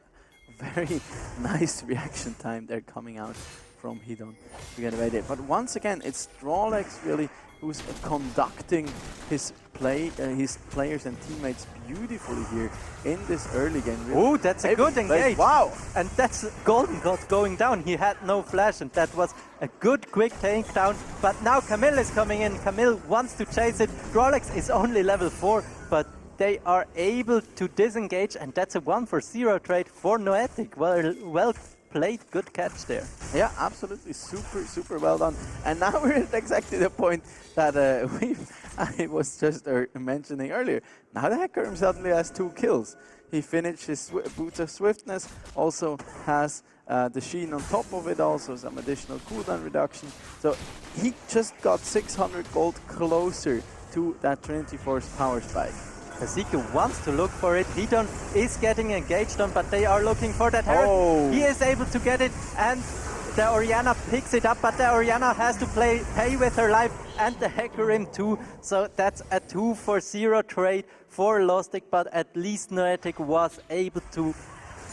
very nice reaction time there coming out from Hedon to get away there. But once again, it's Strawlex really who's conducting his players and teammates beautifully here in this early game. Really. Oh, that's a good engage. Wow. And that's Golden God going down. He had no flash, and that was a good quick takedown. But now Camille is coming in. Camille wants to chase it. Strawlex is only level 4, but they are able to disengage, and that's a 1-for-0 trade for Noetic. Well played, good catch there. Yeah, absolutely, super well done. And now we're at exactly the point that I was just mentioning earlier. Now the Hecarim suddenly has 2 kills. He finished his Boots of Swiftness, also has the Sheen on top of it, also some additional cooldown reduction. So he just got 600 gold closer to that Trinity Force power spike. Ezekiel wants to look for it. Hedon is getting engaged on, but they are looking for that Herald. Oh. He is able to get it, and the Orianna picks it up, but the Orianna has to pay with her life, and the Hecarim too. So that's a 2-for-0 trade for Lostik, but at least Noetic was able to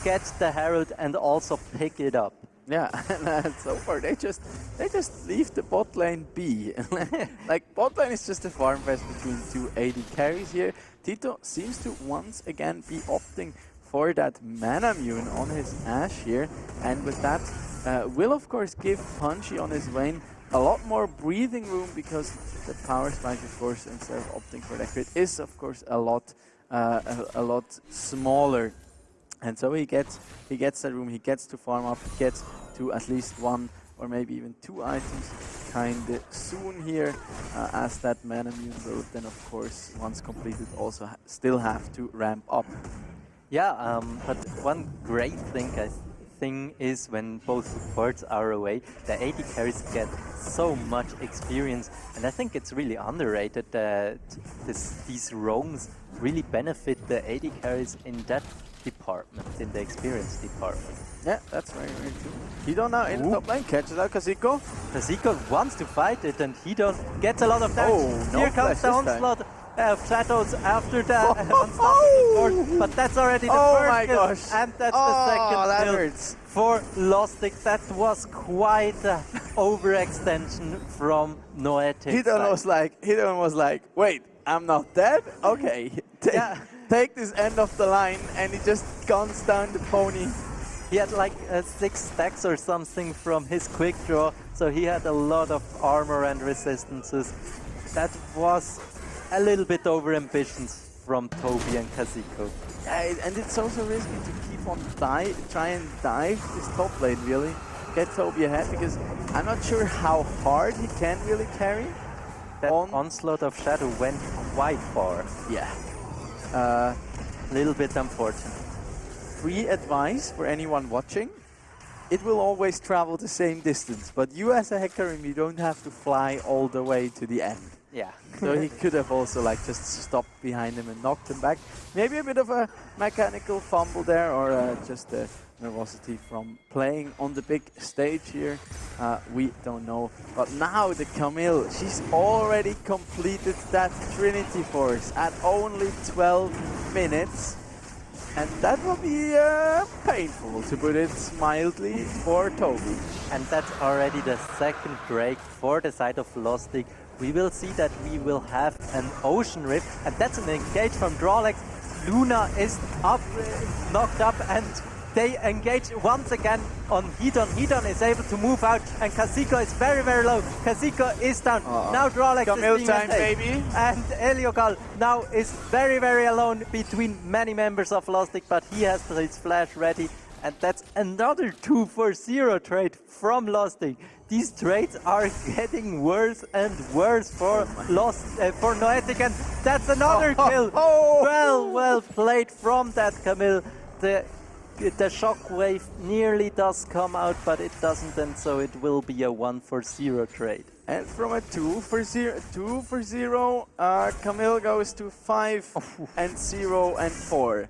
get the Herald and also pick it up. Yeah, and so far they just leave the bot lane be. Like, bot lane is just a farm fest between 2 AD carries here. Tito seems to once again be opting for that mana mune on his Ashe here, and with that will of course give Punchy on his Vayne a lot more breathing room because the power spike, of course, instead of opting for that crit, is of course a lot smaller. And so he gets that room, he gets to farm up, he gets to at least one or maybe even two items kind of soon here, as that mana mune will then of course, once completed, also still have to ramp up. Yeah, but one great thing I think is when both supports are away, the AD carries get so much experience, and I think it's really underrated that these roams really benefit the AD carries in that department, in the experience department. Yeah, that's very, very true. Hidon now in the top lane, catches out Kha'Zix. Kha'Zix wants to fight it, and Hidon gets a lot of damage. Oh, no Here comes flash the this time. onslaught of shadows after the unstoppable sword, but that's already the Oh first my kill, gosh. and that's the second that kill hurts. for Lostik. That was quite an overextension from Noetic. Hidon was like, wait, I'm not dead? Okay, take this end of the line, and he just guns down the pony. He had like 6 stacks or something from his quick draw, so he had a lot of armor and resistances. That was a little bit over ambitions from Toby and Kha'Zix. Yeah, and it's also risky to keep on try and dive this top lane, really. Get Toby ahead, because I'm not sure how hard he can really carry. That onslaught of shadow went quite far. Yeah. A little bit unfortunate. Free advice for anyone watching: it will always travel the same distance, but you as a Hecarim, you don't have to fly all the way to the end. Yeah. So he could have also like just stopped behind him and knocked him back. Maybe a bit of a mechanical fumble there, or just a nervosity from playing on the big stage here. We don't know. But now the Camille, she's already completed that Trinity Force at only 12 minutes. And that will be painful, to put it mildly, for Toby. And that's already the second break for the side of Lostik. We will see that we will have an Ocean Rift, and that's an engage from Drawlex. Luna is up, knocked up, and they engage once again on Hidon. Hidon is able to move out, and Kha'Zix is very, very low. Kha'Zix is down. Now Drawlex Camille is being time, attacked. baby. And Eliogal now is very, very alone between many members of Lostik, but he has his flash ready. And that's another 2-for-0 trade from Lostik. These trades are getting worse and worse for for Noetic, and that's another kill. Well played from that Camille. The shockwave nearly does come out, but it doesn't, and so it will be a 1-for-0 trade. And from a 2-for-0, Camille goes to 5-0-4.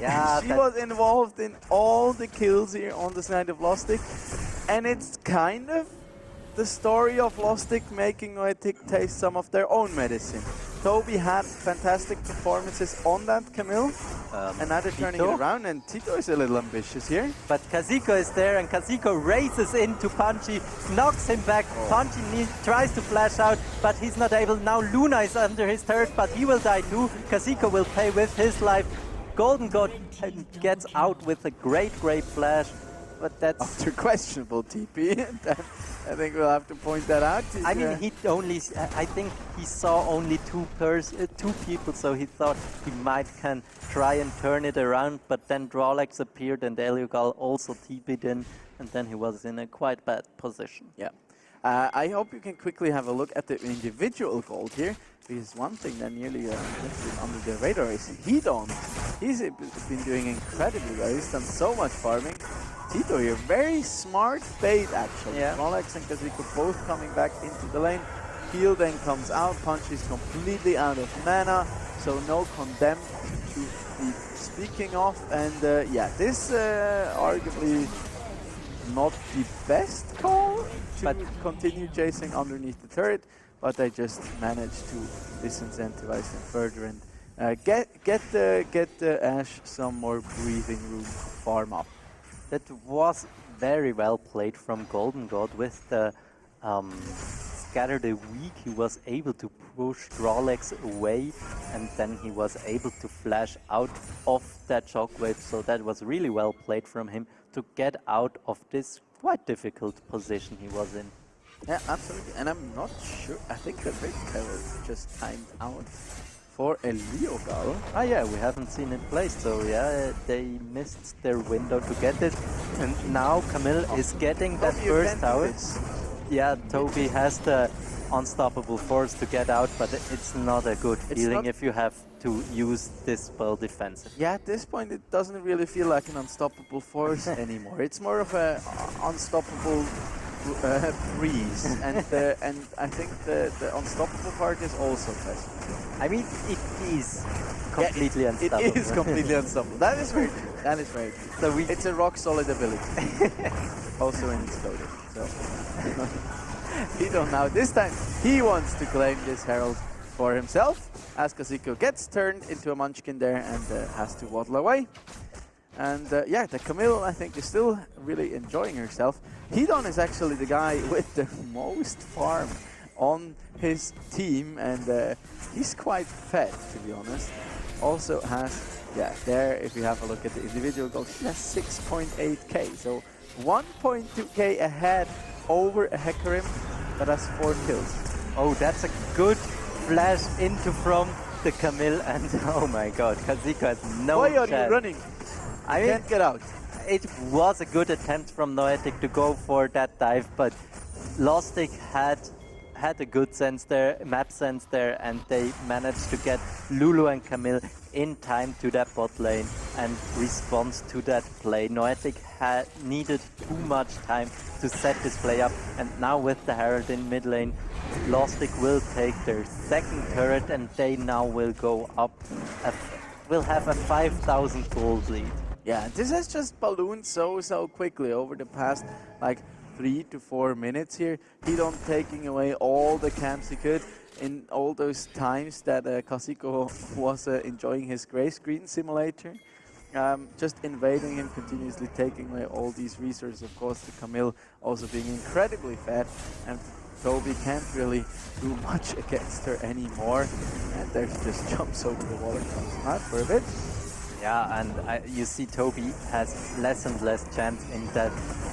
Yeah, she was involved in all the kills here on the side of Lostik, and it's kind of the story of Lostik making Noetic taste some of their own medicine. Toby had fantastic performances on that Camille, and now they're turning it around, and Tito is a little ambitious here. But Kha'Zix is there, and Kha'Zix races into Punchy, knocks him back. Punchy tries to flash out, but he's not able. Now Luna is under his turret, but he will die too. Kha'Zix will pay with his life. Golden God gets out with a great flash, but that's... After questionable TP, I think we'll have to point that out. I mean, I think he saw only two people, so he thought he might can try and turn it around, but then Drawlex appeared and Eliogal also TP'd in, and then he was in a quite bad position. Yeah. I hope you can quickly have a look at the individual gold here, because one thing that nearly lifted under the radar is Hidon. He's been doing incredibly well. He's done so much farming. Tito here, very smart bait actually. Yeah. Rolex and Kha'Zix both coming back into the lane. Heal then comes out, Punch is completely out of mana, so no Condemn to be speaking of. And yeah, this arguably not the best call to continue chasing underneath the turret, but they just managed to disincentivize them further and get the Ashe some more breathing room to farm up. That was very well played from Golden God with the Scatter the Weak. He was able to push Drawlex away, and then he was able to flash out of that shockwave, so that was really well played from him to get out of this quite difficult position he was in. Yeah, absolutely. And I'm not sure. I think the big terror just timed out for a Leogal. Ah, yeah, we haven't seen it placed, so yeah, they missed their window to get it. And now Camille is getting that Toby, first tower. this. Yeah, Toby has the unstoppable force to get out, but it's not a good feeling not- if you have to use this spell defensive. Yeah, at this point it doesn't really feel like an unstoppable force anymore. It's more of a unstoppable breeze, and I think the unstoppable part is also present. I mean, it is completely unstoppable. It is completely unstoppable. That is very true. That is very true. So It's a rock solid ability. Also in its loading. So Hito now this time he wants to claim this Herald for himself as Kasiko gets turned into a munchkin there and has to waddle away. And yeah, the Camille I think is still really enjoying herself. Hidon is actually the guy with the most farm on his team, and he's quite fed, to be honest. Also has, yeah, there, if you have a look at the individual goals, he has 6.8k, so 1.2k ahead over a Hecarim that has 4 kills. Oh, that's a good flash into from the Camille, and oh my god, Kazuko has no Why are chance. you running? I You mean, can't get out. it was a good attempt from Noetic to go for that dive, but Lostik had a good sense there, map sense there, and they managed to get Lulu and Camille in time to that bot lane and respond to that play. Noetic had needed too much time to set this play up, and now with the Herald in mid lane, Lostik will take their second turret, and they now will go up, will have a 5,000 gold lead. Yeah, this has just ballooned so quickly over the past like 3 to 4 minutes here. Hidon taking away all the camps he could in all those times that Kasiko was enjoying his grey screen simulator. Just invading him, continuously taking away all these resources. Of course, the Camille also being incredibly fat, and Toby can't really do much against her anymore. And there she just jumps over the wall and comes out for a bit. Yeah, and you see Toby has less and less chance in that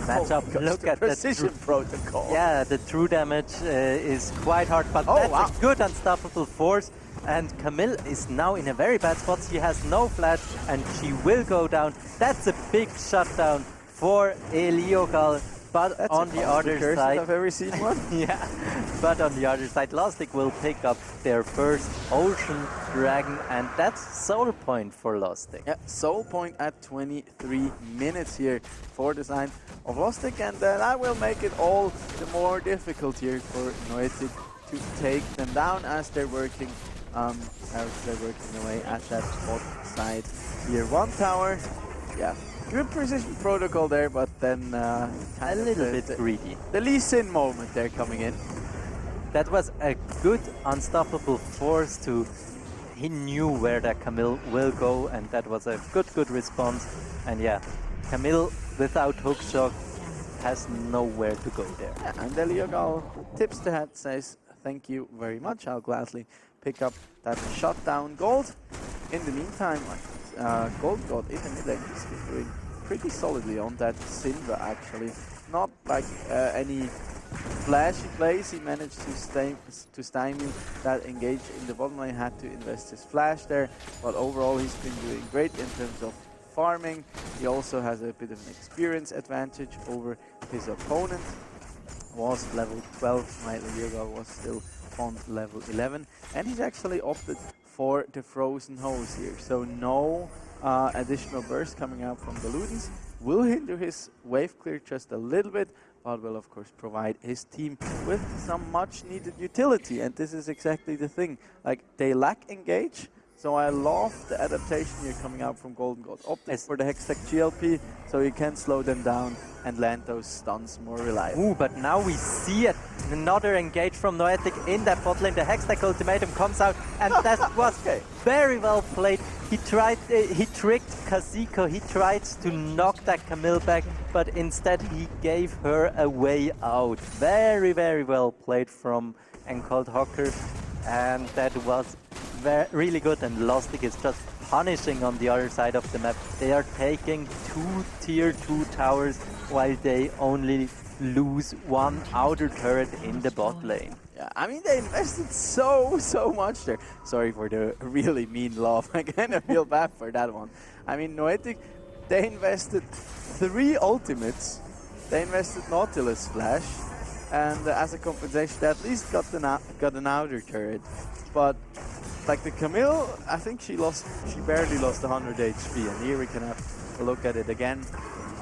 matchup. Because Look the at precision the protocol. yeah, the true damage is quite hard, but Oh, that's wow. a good unstoppable force. And Camille is now in a very bad spot. She has no flash, and she will go down. That's a big shutdown for Eliogal. But That's on a the monster other curse side, if I've ever seen one. yeah, but on the other side, Lostik will pick up their first Ocean Dragon, and that's Soul Point for Lostik. Yeah, Soul Point at 23 minutes here for the side of Lostik, and that will make it all the more difficult here for Noetic to take them down as they're working away at that bot side here. One tower, yeah, good precision protocol there, but then A kind of little bit greedy. the Lee Sin moment there coming in. That was a good unstoppable force to... He knew where that Camille will go, and that was a good response. And yeah, Camille without hookshot has nowhere to go there. Yeah, and Eliogal tips the hat, says thank you very much, I'll gladly pick up that shutdown gold. In the meantime, Gold God in the mid lane is doing pretty solidly on that Syndra actually. Not like any flashy plays, he managed to stymie that engage in the bottom lane, had to invest his flash there, but overall he's been doing great in terms of farming. He also has a bit of an experience advantage over his opponent. Was level 12, while Eliogal was still on level 11, and he's actually opted for the frozen hose here, so no additional burst coming out from the Ludens will hinder his wave clear just a little bit, but will of course provide his team with some much needed utility. And this is exactly the thing, like they lack engage, so I love the adaptation here coming out from Golden God. Opted for the Hextech GLP, so you can slow them down and land those stuns more reliably. Ooh, but now we see another engage from Noetic in that bot lane. The Hextech ultimatum comes out, and that was very well played. He tricked Kazuko, he tried to knock that Camille back, but instead he gave her a way out. Very well played from Encold Hawker, and that was really good. And Lostik is just punishing on the other side of the map. They are taking 2 tier 2 towers while they only lose one outer turret in the bot lane. Yeah, I mean, they invested so much there. Sorry for the really mean laugh. I kind of feel bad for that one. I mean, Noetic, they invested 3 ultimates. They invested Nautilus Flash, and as a compensation, they at least got an outer turret. But like the Camille, I think she barely lost 100 HP, and here we can have a look at it again.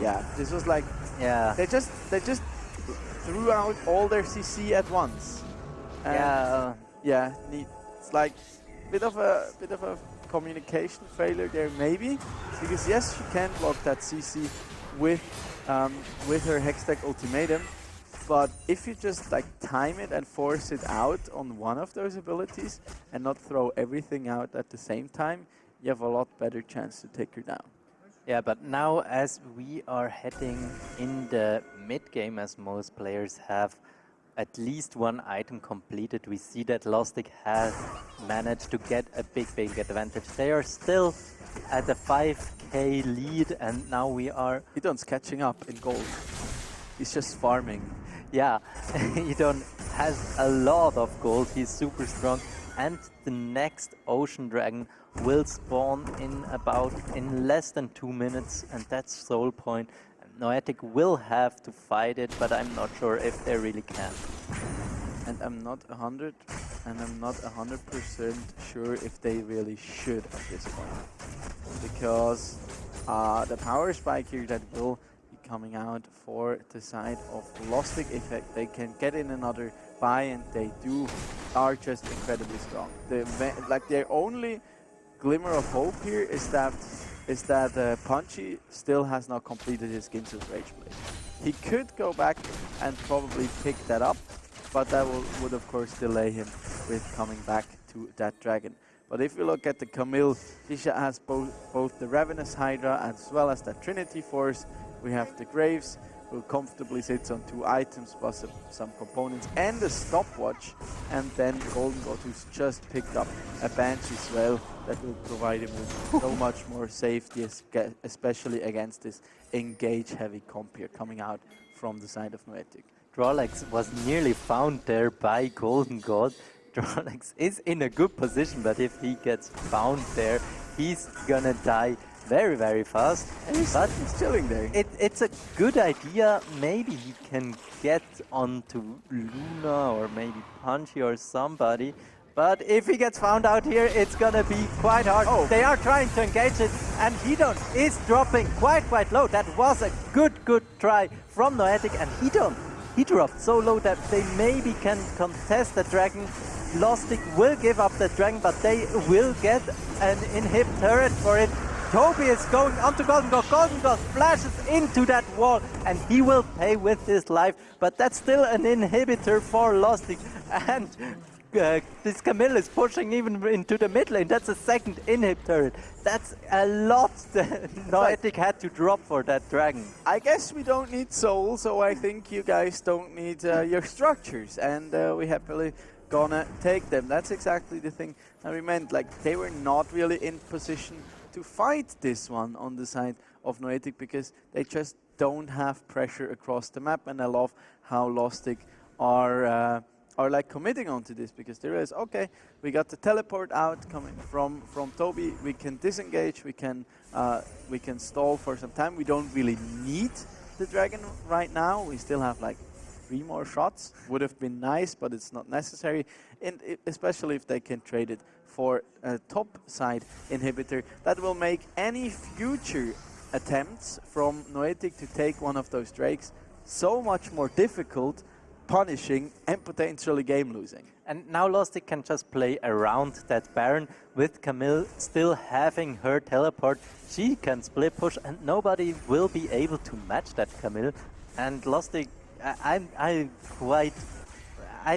Yeah, this was like, Yeah. they just threw out all their CC at once. And Yeah. it's like bit of a communication failure there, maybe, because yes, she can block that CC with her Hextech ultimatum, but if you just like time it and force it out on one of those abilities and not throw everything out at the same time, you have a lot better chance to take her down. Yeah, but now as we are heading in the mid game, as most players have at least one item completed, we see that Lostik has managed to get a big advantage. They are still at a 5k lead, and now we are... Hidon's catching up in gold. He's just farming. Yeah, Hidon has a lot of gold, he's super strong, and the next Ocean Dragon will spawn in less than 2 minutes, and that's Soul Point. Noetic will have to fight it, but I'm not sure if they really can. And I'm not 100% sure if they really should at this point, because the power spike here that will be coming out for the side of Lostik, if they can get in another buy, and they are just incredibly strong. Their only glimmer of hope here is that Punchy still has not completed his Ginsu's Rage Blade. He could go back and probably pick that up, but that would of course delay him with coming back to that dragon. But if you look at the Camille, she has both the Ravenous Hydra as well as the Trinity Force. We have the Graves, who comfortably sits on 2 items plus some components and a stopwatch, and then Golden God, who's just picked up a Banshee Swell that will provide him with so much more safety, especially against this engage heavy comp here coming out from the side of Noetic. Drolex was nearly found there by Golden God. Drolex is in a good position, but if he gets found there, he's gonna die very fast. But he's chilling there. It's a good idea. Maybe he can get onto Luna or maybe Punchy or somebody. But if he gets found out here, it's gonna be quite hard. Oh. They are trying to engage it, and Hidon is dropping quite low. That was a good try from Noetic, and he dropped so low that they maybe can contest the dragon. Lostik will give up the dragon, but they will get an inhib turret for it. Toby is going onto Golden God. Golden God flashes into that wall, and he will pay with his life. But that's still an inhibitor for Lostik. And this Camille is pushing even into the mid lane. That's a second inhib turret. That's a lot that Noetic had to drop for that dragon. I guess we don't need soul, so I think you guys don't need your structures. And we happily gonna take them. That's exactly the thing that we meant. Like, they were not really in position to fight this one on the side of Noetic because they just don't have pressure across the map, and I love how Lostik are like committing onto this, because they realize, okay, we got the teleport out coming from Toby, we can disengage, we can stall for some time. We don't really need the dragon right now. We still have like 3 more shots. Would have been nice, but it's not necessary, and especially if they can trade it for a top side inhibitor that will make any future attempts from Noetic to take one of those drakes so much more difficult, punishing, and potentially game losing. And now Lostik can just play around that Baron with Camille still having her teleport. She can split push, and nobody will be able to match that Camille. And Lostik, I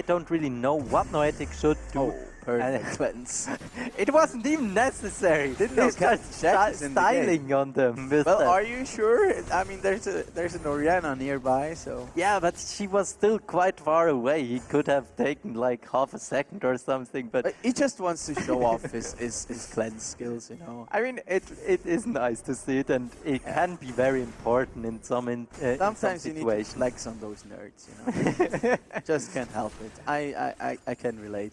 don't really know what Noetic should do. perfect cleanse. It wasn't even necessary. Didn't He know started Cat is in the styling on them with Well, that. are you sure? I mean, there's an Oriana nearby, so... Yeah, but she was still quite far away. He could have taken like half a second or something, but He just wants to show off his cleanse skills, you know. I mean, it is nice to see it, and it can be very important in some Sometimes you need to situations. flex on those nerds, you know. Just can't help it. I can relate.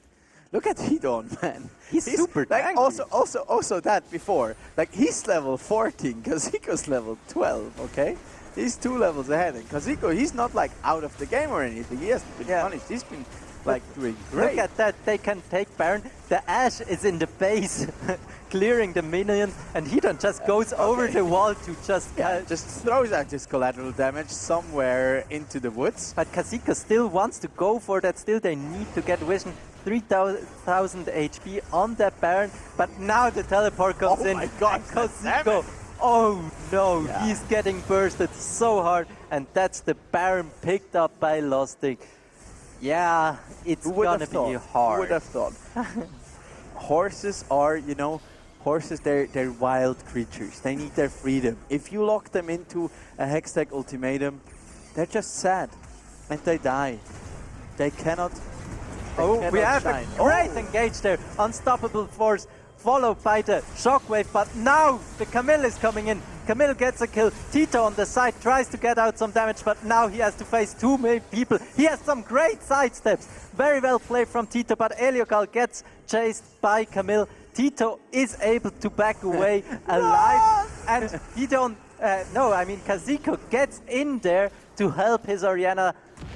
Look at Hedon, man. He's super like tanky. also that before. Like he's level 14, Kazuko's level 12, okay? He's 2 levels ahead. And Kazuko, he's not like out of the game or anything. He hasn't been punished. He's been like doing great. Look at that, they can take Bern. The Ash is in the base, clearing the minions, and Hedon just goes over the wall to just... Just throws out his collateral damage somewhere into the woods. But Kazuko still wants to go for that. Still, they need to get vision. 3,000 HP on that Baron, but now the teleport comes in. Oh my god, and Kazuko, oh no, he's getting bursted so hard, and that's the Baron picked up by Lostik. Yeah, it's gonna be hard. Who would have thought? Horses are, you know, they're wild creatures. They need their freedom. If you lock them into a Hextech ultimatum, they're just sad, and they die. They cannot. Oh, we have a great engage there. Unstoppable force, followed by the shockwave, but now the Camille is coming in. Camille gets a kill. Tito on the side tries to get out some damage, but now he has to face too many people. He has some great side steps. Very well played from Tito, but Eliogal gets chased by Camille. Tito is able to back away alive, and Kazuko gets in there to help his Oriana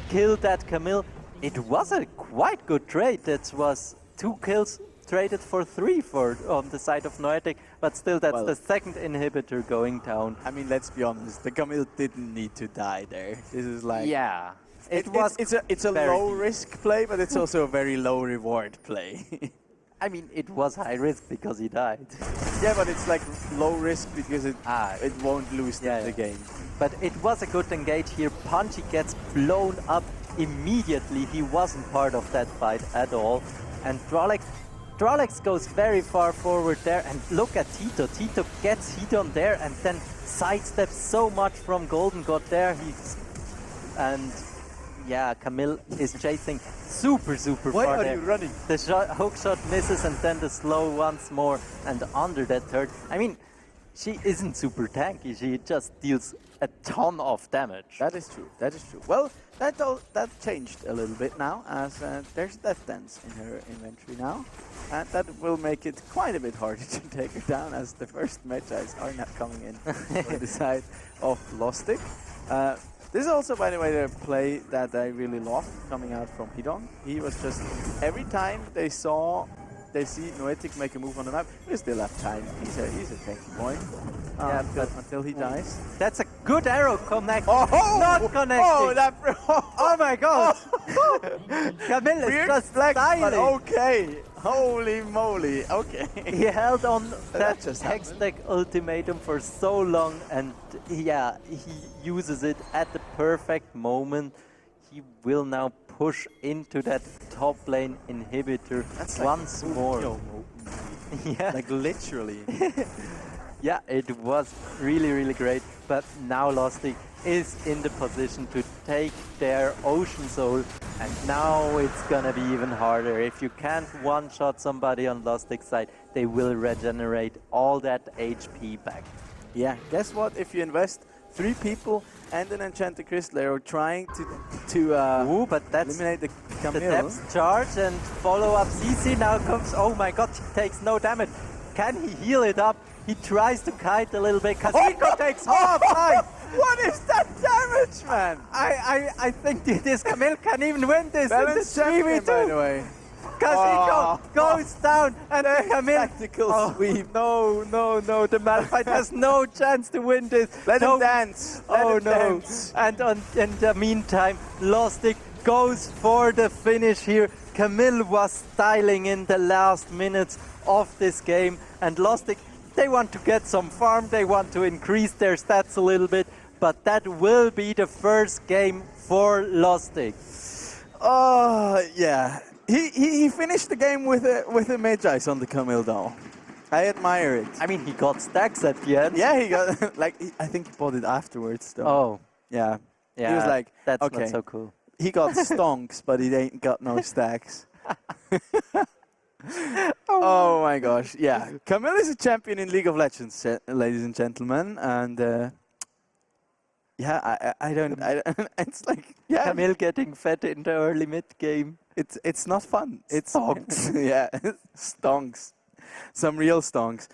kill that Camille. It was a quite good trade. That was 2 kills traded for 3 on the side of Noetic, but still that's the second inhibitor going down. I mean, let's be honest. The Camille didn't need to die there. This is like it's a low risk play, but it's also a very low reward play. I mean, it was high risk because he died. Yeah, but it's like low risk because it won't lose the game. But it was a good engage here. Punchy gets blown up immediately. He wasn't part of that fight at all. And Drolex goes very far forward there. And look at Tito. Tito gets Hedon there and then sidesteps so much from Golden God there. Camille is chasing super far. Why are there. you running? The hook shot misses and then the slow once more and under that third. I mean, she isn't super tanky. She just deals a ton of damage. That is true. That is true. Well, that changed a little bit now, as there's Death Dance in her inventory now, and that will make it quite a bit harder to take her down, as the first Mechais are not coming in on the side of Lostik. This is also, by the way, the play that I really loved coming out from Hedon. He was just, every time they see Noetic make a move on the map, we still have time. He's a tanky boy. Until he dies. That's a good arrow connect. Oh, not connecting. Oh my god. Camille is just styling. Okay. Holy moly. Okay. He held on that just Hextech ultimatum for so long, and he uses it at the perfect moment. He will now push into that top lane inhibitor once more. Like literally. Yeah, it was really great, but now Lostik is in the position to take their Ocean Soul, and now it's gonna be even harder. If you can't one-shot somebody on Lostik's side, they will regenerate all that HP back. Yeah, guess what? If you invest 3 people and an Enchanted Crystal Arrow trying to but that's eliminate the Camille. The depth charge and follow-up CC now comes. Oh my god, she takes no damage. Can he heal it up? He tries to kite a little bit. Kazuko takes half life. What is that damage, man? I think this Camille can even win this. Balance champion, by the way. Kazuko goes down and Camille. Tactical sweep. No. The Malphite has no chance to win this. Let him dance. Let him dance. And in the meantime, Lostik goes for the finish here. Camille was styling in the last minutes of this game, and Lostik, they want to get some farm, they want to increase their stats a little bit, but that will be the first game for Lostik. Oh, yeah. he finished the game with a mid-ice on the Camille though. I admire it. I mean, he got stacks at the end. Yeah, he got I think he bought it afterwards though. Oh, Yeah. yeah. He was like, that's okay, not so cool. he got stonks, but he ain't got no stacks. Oh my gosh, yeah. Camille is a champion in League of Legends, ladies and gentlemen, and yeah, I don't, it's like, yeah, Camille getting fed in the early mid game. it's not fun. It's Stonks. yeah, stonks, some real stonks.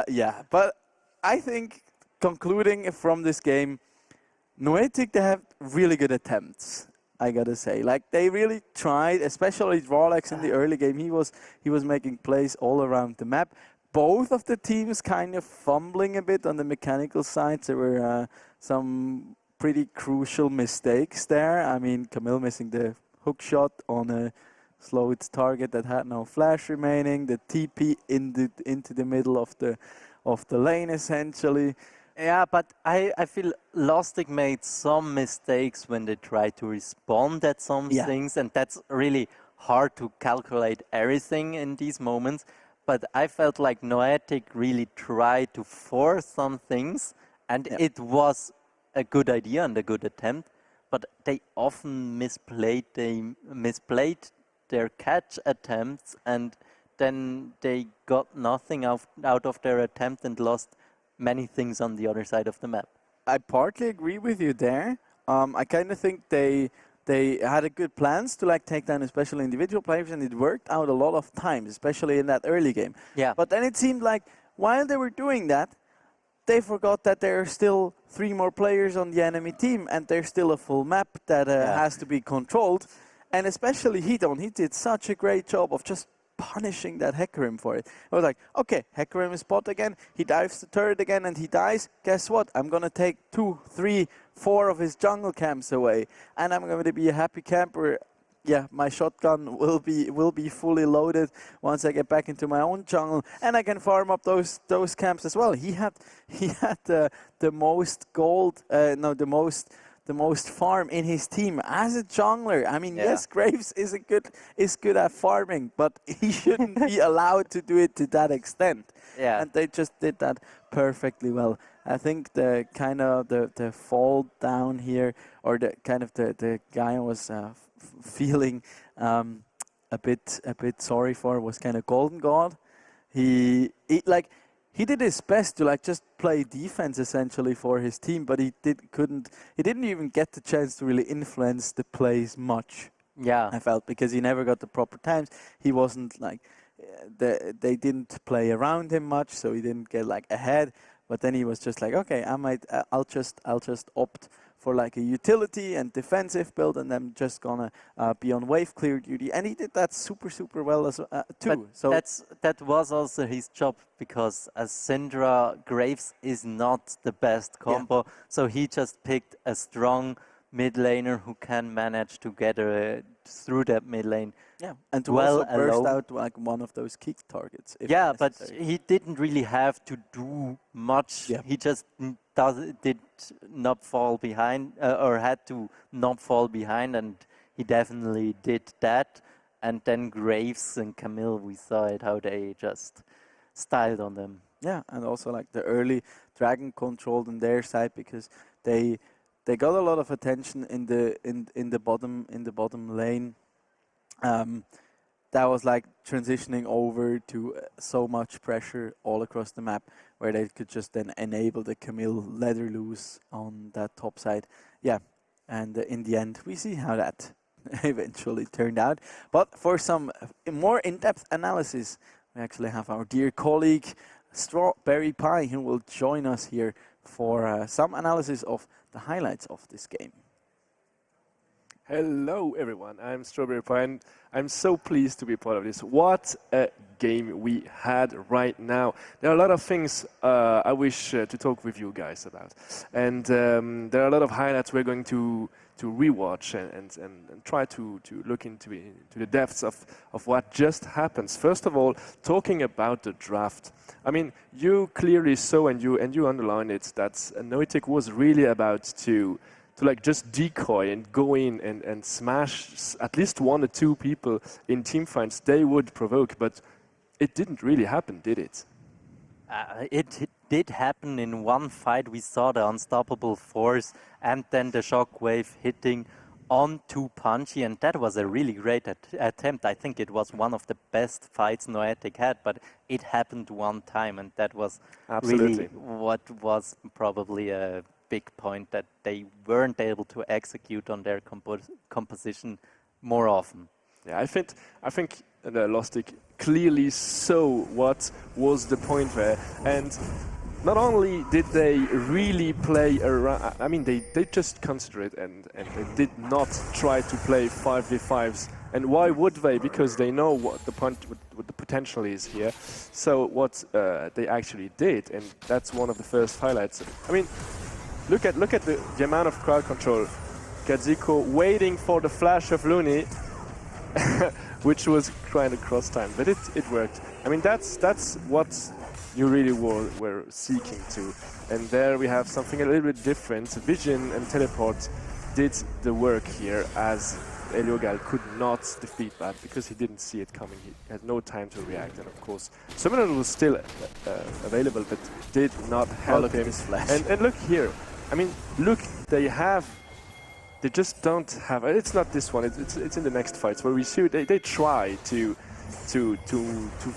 Yeah, but I think concluding from this game, Noetic, they have really good attempts. I gotta say, like they really tried, especially Rolex in the early game. He was making plays all around the map. Both of the teams kind of fumbling a bit on the mechanical side. There were some pretty crucial mistakes there. I mean, Camille missing the hook shot on a slowed target that had no flash remaining. The TP into the middle of the lane essentially. Yeah, but I feel Lostik made some mistakes when they tried to respond at some things, and that's really hard to calculate everything in these moments. But I felt like Noetic really tried to force some things, and it was a good idea and a good attempt, but they often misplayed their catch attempts, and then they got nothing out of their attempt and lost many things on the other side of the map. I partly agree with you there. I kind of think they had a good plans to like take down especially individual players, and it worked out a lot of times, especially in that early game. Yeah. But then it seemed like while they were doing that, they forgot that there are still 3 more players on the enemy team, and there's still a full map that has to be controlled. And especially he did such a great job of just punishing that Hecarim for it. I was like, okay, Hecarim is spot again, he dives the turret again and he dies. Guess what? I'm gonna take 2, 3, 4 of his jungle camps away, and I'm gonna be a happy camper. Yeah, my shotgun will be fully loaded once I get back into my own jungle, and I can farm up those camps as well. He had the most gold, the most farm in his team as a jungler. I mean, yes, Graves is good at farming, but he shouldn't be allowed to do it to that extent. Yeah. And they just did that perfectly well. I think the kind of the fall down here, or the kind of the guy was feeling a bit sorry for was kind of Golden God. He did his best to like just play defense essentially for his team, but he didn't even get the chance to really influence the plays much. Yeah. I felt, because he never got the proper times. He wasn't like they didn't play around him much, so he didn't get like ahead. But then he was just like, okay, I'll just opt for like a utility and defensive build, and I'm just gonna be on wave clear duty. And he did that super well as too. But so that was also his job, because as Syndra, Graves is not the best combo, so he just picked a strong mid laner who can manage to get through that mid lane. Yeah, and to well also burst alone. out like one of those kick targets. If Yeah, but necessary. he didn't really have to do much. Yeah. He just did not fall behind, or had to not fall behind, and he definitely did that. And then Graves and Camille, we saw it, how they just styled on them. Yeah, and also like the early dragon controlled on their side, because they got a lot of attention in the bottom lane. That was like transitioning over to so much pressure all across the map, where they could just then enable the Camille let her loose on that top side. Yeah, and in the end, we see how that eventually turned out. But for some more in-depth analysis, we actually have our dear colleague Strawberry Pie, who will join us here for some analysis of the highlights of this game. Hello everyone, I'm Strawberry Pie, and I'm so pleased to be part of this. What a game we had right now. There are a lot of things I wish to talk with you guys about. And there are a lot of highlights we're going to rewatch and try to look into the depths of what just happens. First of all, talking about the draft. I mean, you clearly saw and you underlined it, that Noetic was really about to like just decoy and go in and smash at least 1 or 2 people in team fights, they would provoke. But it didn't really happen, did it? It did happen in one fight. We saw the unstoppable force and then the shockwave hitting onto Punchy, and that was a really great attempt. I think it was one of the best fights Noetic had, but it happened one time, and that was really what was probably a big point, that they weren't able to execute on their composition more often. Yeah, I think Lostik clearly saw what was the point there, and not only did they really play around, I mean, they just considered it and they did not try to play 5v5s. And why would they? Because they know what the potential is here. So what they actually did, and that's one of the first highlights. I mean, look at the amount of crowd control. Gadziko waiting for the flash of Looney, which was kind of cross time, but it worked. I mean, that's what you really were seeking to. And there we have something a little bit different. Vision and teleport did the work here, as Eliogal could not defeat that because he didn't see it coming. He had no time to react, and of course Summoner was still available, but did not help him. And look here, I mean, look, they just don't have. It's not this one. It's in the next fights where we see they try to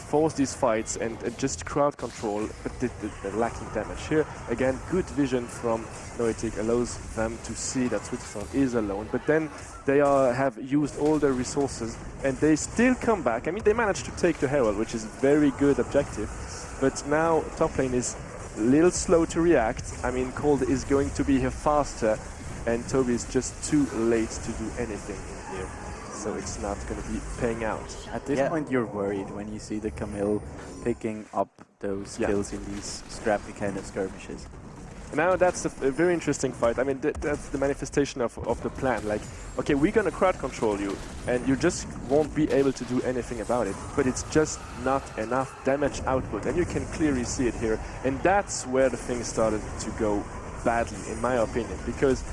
force these fights and just crowd control, but they're lacking damage. Here again, good vision from Noetic allows them to see that Swisscom is alone, but then they have used all their resources and they still come back. I mean, they managed to take the Herald, which is a very good objective, but now top lane is a little slow to react. I mean, Cold is going to be here faster, and Toby is just too late to do anything in here. So it's not going to be paying out. At this point, you're worried when you see the Camille picking up those kills in these scrappy kind of skirmishes. Now that's a very interesting fight. I mean, that's the manifestation of the plan. Like, okay, we're going to crowd control you, and you just won't be able to do anything about it. But it's just not enough damage output, and you can clearly see it here. And that's where the thing started to go badly, in my opinion, because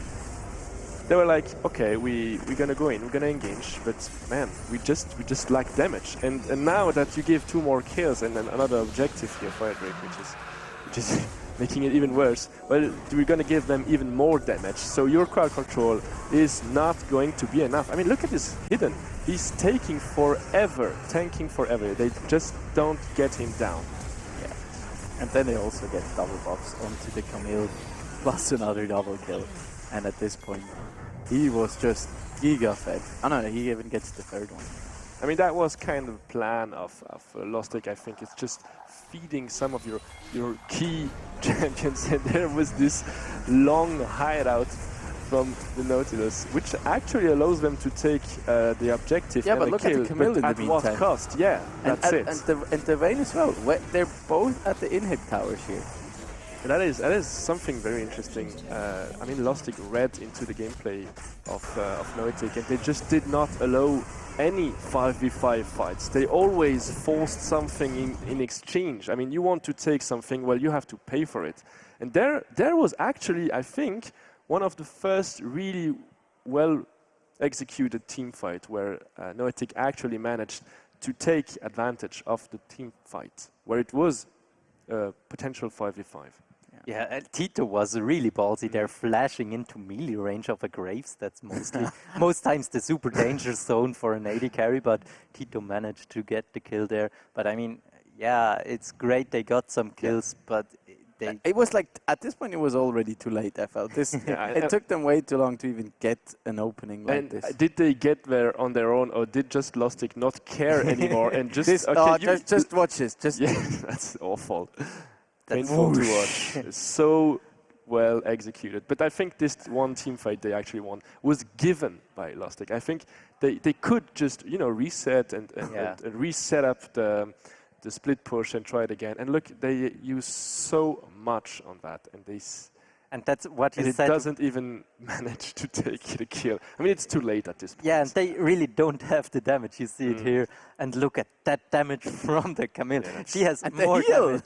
they were like, okay, we're gonna go in, we're gonna engage, but man, we just lack damage. And now that you give 2 more kills and then another objective here, Firedrake, which is making it even worse, well, we're gonna give them even more damage. So your crowd control is not going to be enough. I mean, look at this Hidden. He's tanking forever. They just don't get him down. Yeah. And then they also get double buffs onto the Camille, plus another double kill. And at this point, he was just giga-fed. Oh no, he even gets the third one. I mean, that was kind of the plan of Lostik, I think. It's just feeding some of your key champions. And there was this long hideout from the Nautilus, which actually allows them to take the objective and but look kill. At the Camille in the at meantime. what cost? Yeah, that's it. And the Vayne as well. They're both at the in-hit towers here. That is something very interesting. I mean, Lostik read into the gameplay of Noetic, and they just did not allow any 5v5 fights. They always forced something in exchange. I mean, you want to take something, well, you have to pay for it. And there was actually, I think, one of the first really well-executed team fight where Noetic actually managed to take advantage of the team fight, where it was potential 5v5. Yeah, Tito was really ballsy there, flashing into melee range of a Graves. That's most times the super danger zone for an AD carry, but Tito managed to get the kill there. But I mean, yeah, it's great they got some kills, but it was like, at this point, it was already too late, I felt. It took them way too long to even get an opening like this. Did they get there on their own, or did just Lostik not care anymore and just... just watch this. Yeah, that's awful. Painful to watch. So well executed. But I think this one team fight they actually won was given by Lostik. I think they could just, reset and reset up the split push and try it again. And look, they use so much on that, and that's what you said. It doesn't even manage to take the kill. I mean, it's too late at this point. Yeah, and they really don't have the damage. You see it here, and look at that damage from the Camille. She has more damage.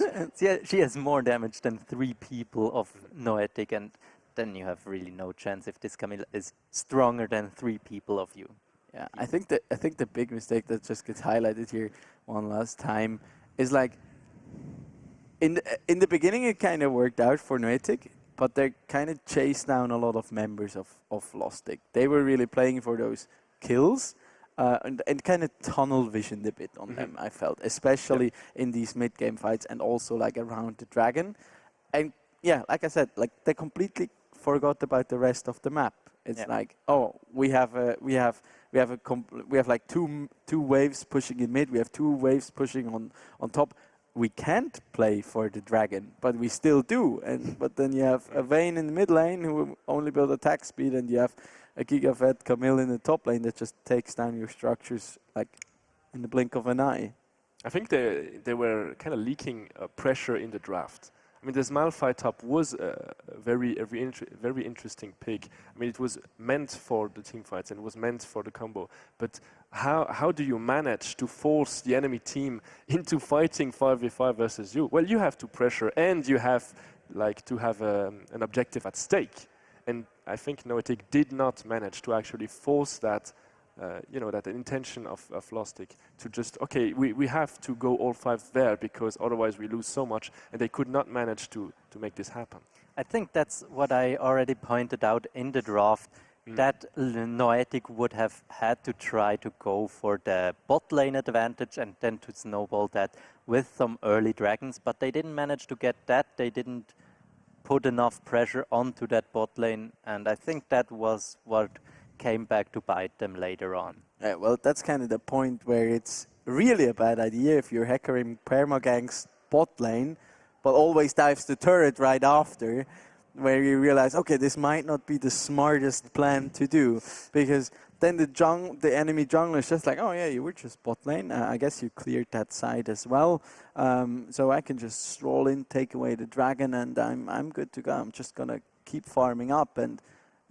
She has more damage than 3 people of Noetic, and then you have really no chance if this Camille is stronger than 3 people of you. Yeah, I think the big mistake that just gets highlighted here one last time is like in the beginning it kind of worked out for Noetic, but they kind of chased down a lot of members of Lostik. They were really playing for those kills and kind of tunnel visioned a bit on them, I felt, especially in these mid-game fights and also like around the dragon. And yeah, like I said, like they completely forgot about the rest of the map. It's like, oh, we have like two waves pushing in mid. We have 2 waves pushing on top. We can't play for the dragon, but we still do. But then you have a Vayne in the mid lane who only build attack speed, and you have a GigaFed Camille in the top lane that just takes down your structures like in the blink of an eye. I think they were kind of leaking pressure in the draft. I mean, this Malphite top was a very interesting pick. I mean, it was meant for the team fights and it was meant for the combo. But how do you manage to force the enemy team into fighting 5v5 versus you? Well, you have to pressure and you have like to have an objective at stake. And I think Noetic did not manage to actually force that. That intention of Lostik to just, okay, we have to go all 5 there because otherwise we lose so much, and they could not manage to make this happen. I think that's what I already pointed out in the draft, that Noetic would have had to try to go for the bot lane advantage and then to snowball that with some early dragons, but they didn't manage to get that. They didn't put enough pressure onto that bot lane, and I think that was what came back to bite them later on. Well, that's kind of the point where it's really a bad idea if you're hackering Permagang's bot lane, but always dives the turret right after, where you realize, okay, this might not be the smartest plan to do, because then the enemy jungler is just like, oh yeah, you were just bot lane. I guess you cleared that side as well, so I can just stroll in, take away the dragon, and I'm good to go. I'm just gonna keep farming up, and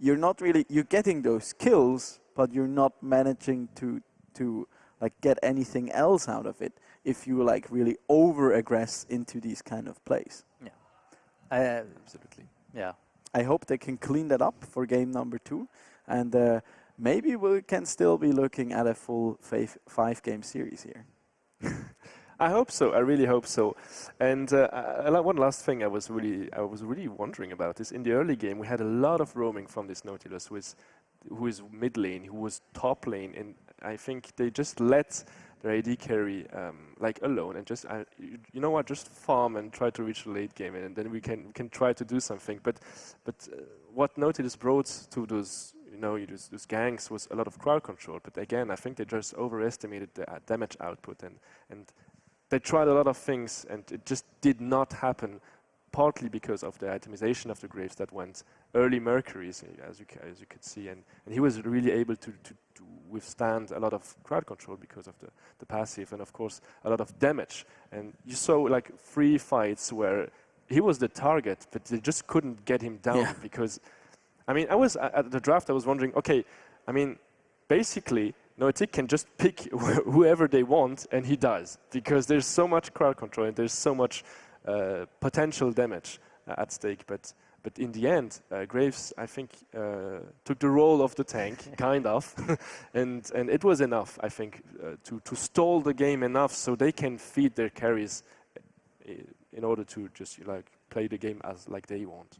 you're getting those kills, but you're not managing to like get anything else out of it if you like really over-aggress into these kind of plays. Yeah, absolutely. Yeah, I hope they can clean that up for game number 2, and maybe we can still be looking at a full 5-game series here. I hope so. I really hope so. And one last thing I was really wondering about is in the early game we had a lot of roaming from this Nautilus who is mid lane, who was top lane, and I think they just let their AD carry like alone and just you know what, just farm and try to reach the late game, and then we can try to do something. But what Nautilus brought to those those ganks was a lot of crowd control. But again, I think they just overestimated the damage output and they tried a lot of things, and it just did not happen, partly because of the itemization of the Graves that went early Mercuries, as you could see, and he was really able to withstand a lot of crowd control because of the passive, and of course a lot of damage. And you saw like 3 fights where he was the target, but they just couldn't get him down because, I mean, I was at the draft, I was wondering, okay, I mean, basically, Noetic can just pick whoever they want, and he does, because there's so much crowd control and there's so much potential damage at stake. But in the end, Graves, I think, took the role of the tank, kind of, and it was enough, I think, to stall the game enough so they can feed their carries in order to just like play the game as like they want.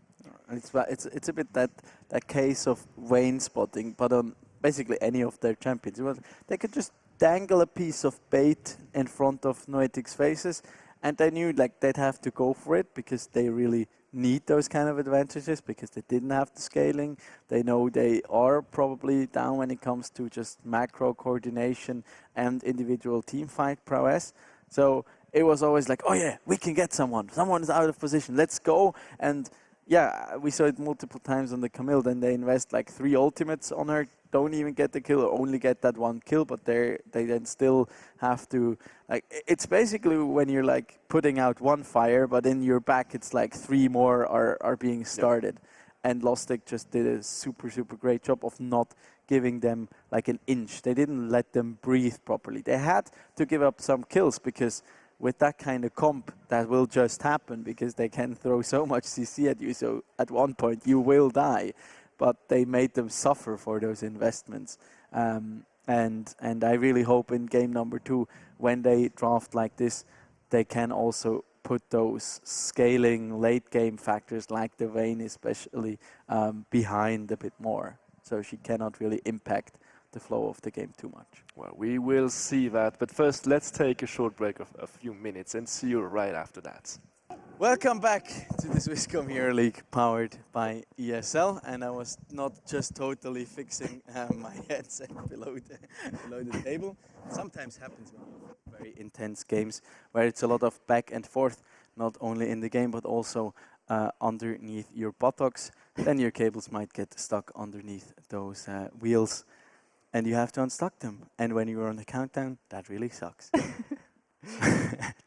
It's a bit that case of Vayne spotting, but on basically any of their champions. They could just dangle a piece of bait in front of Noetic's faces, and they knew like they'd have to go for it because they really need those kind of advantages because they didn't have the scaling. They know they are probably down when it comes to just macro coordination and individual team fight prowess. So it was always like, oh yeah, we can get someone. Someone is out of position. Let's go. And yeah, we saw it multiple times on the Camille. Then they invest like 3 ultimates on her, don't even get the kill or only get that 1 kill, but they then still have to, like, it's basically when you're like putting out 1 fire, but in your back it's like 3 more are being started. Yep. And Lostik just did a super great job of not giving them like an inch. They didn't let them breathe properly. They had to give up some kills because with that kind of comp, that will just happen because they can throw so much CC at you. So at one point you will die, but they made them suffer for those investments. And I really hope in game number 2, when they draft like this, they can also put those scaling late game factors like the Vayne especially behind a bit more. So she cannot really impact the flow of the game too much. Well, we will see that. But first, let's take a short break of a few minutes and see you right after that. Welcome back to the Swisscom Hero League powered by ESL, and I was not just totally fixing my headset below the table. Sometimes happens when you have very intense games where it's a lot of back and forth, not only in the game but also underneath your buttocks. Then your cables might get stuck underneath those wheels and you have to unstuck them. And when you're on the countdown, that really sucks.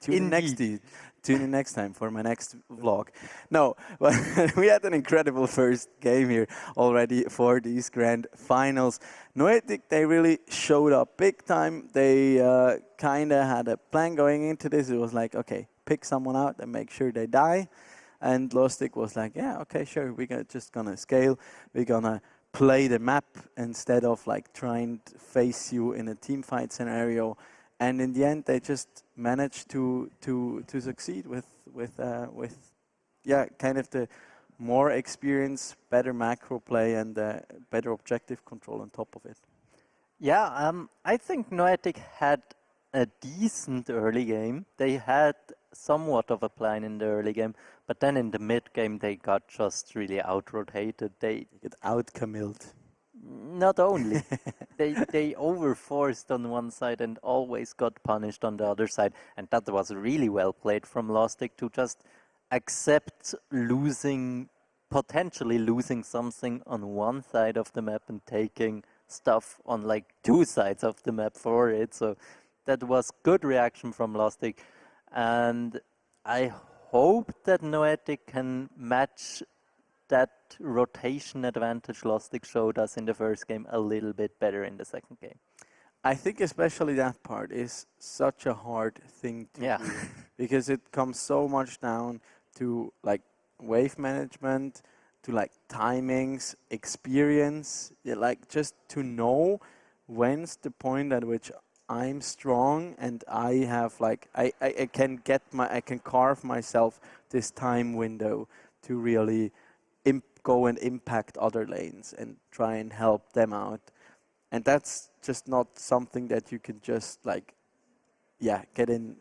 Tune in next time for my next vlog. No, but we had an incredible first game here already for these grand finals. Noetic, they really showed up big time. They kind of had a plan going into this. It was like, okay, pick someone out and make sure they die. And Lostik was like, yeah, okay, sure, we're just gonna scale. We're gonna play the map instead of like trying to face you in a team fight scenario. And in the end, they just managed to succeed with kind of the more experience, better macro play, and better objective control on top of it. Yeah, I think Noetic had a decent early game. They had somewhat of a plan in the early game, but then in the mid game they got just really out-rotated. They get out-camilled. Not only. they overforced on one side and always got punished on the other side. And that was really well played from Lostik to just accept potentially losing something on one side of the map and taking stuff on like 2 sides of the map for it. So that was good reaction from Lostik. And I hope that Noetic can match that rotation advantage Lostik showed us in the first game a little bit better in the second game. I think especially that part is such a hard thing to do because it comes so much down to like wave management, to like timings, experience, like just to know when's the point at which I'm strong and I have like I can carve myself this time window to really go and impact other lanes and try and help them out. And that's just not something that you can just like, get in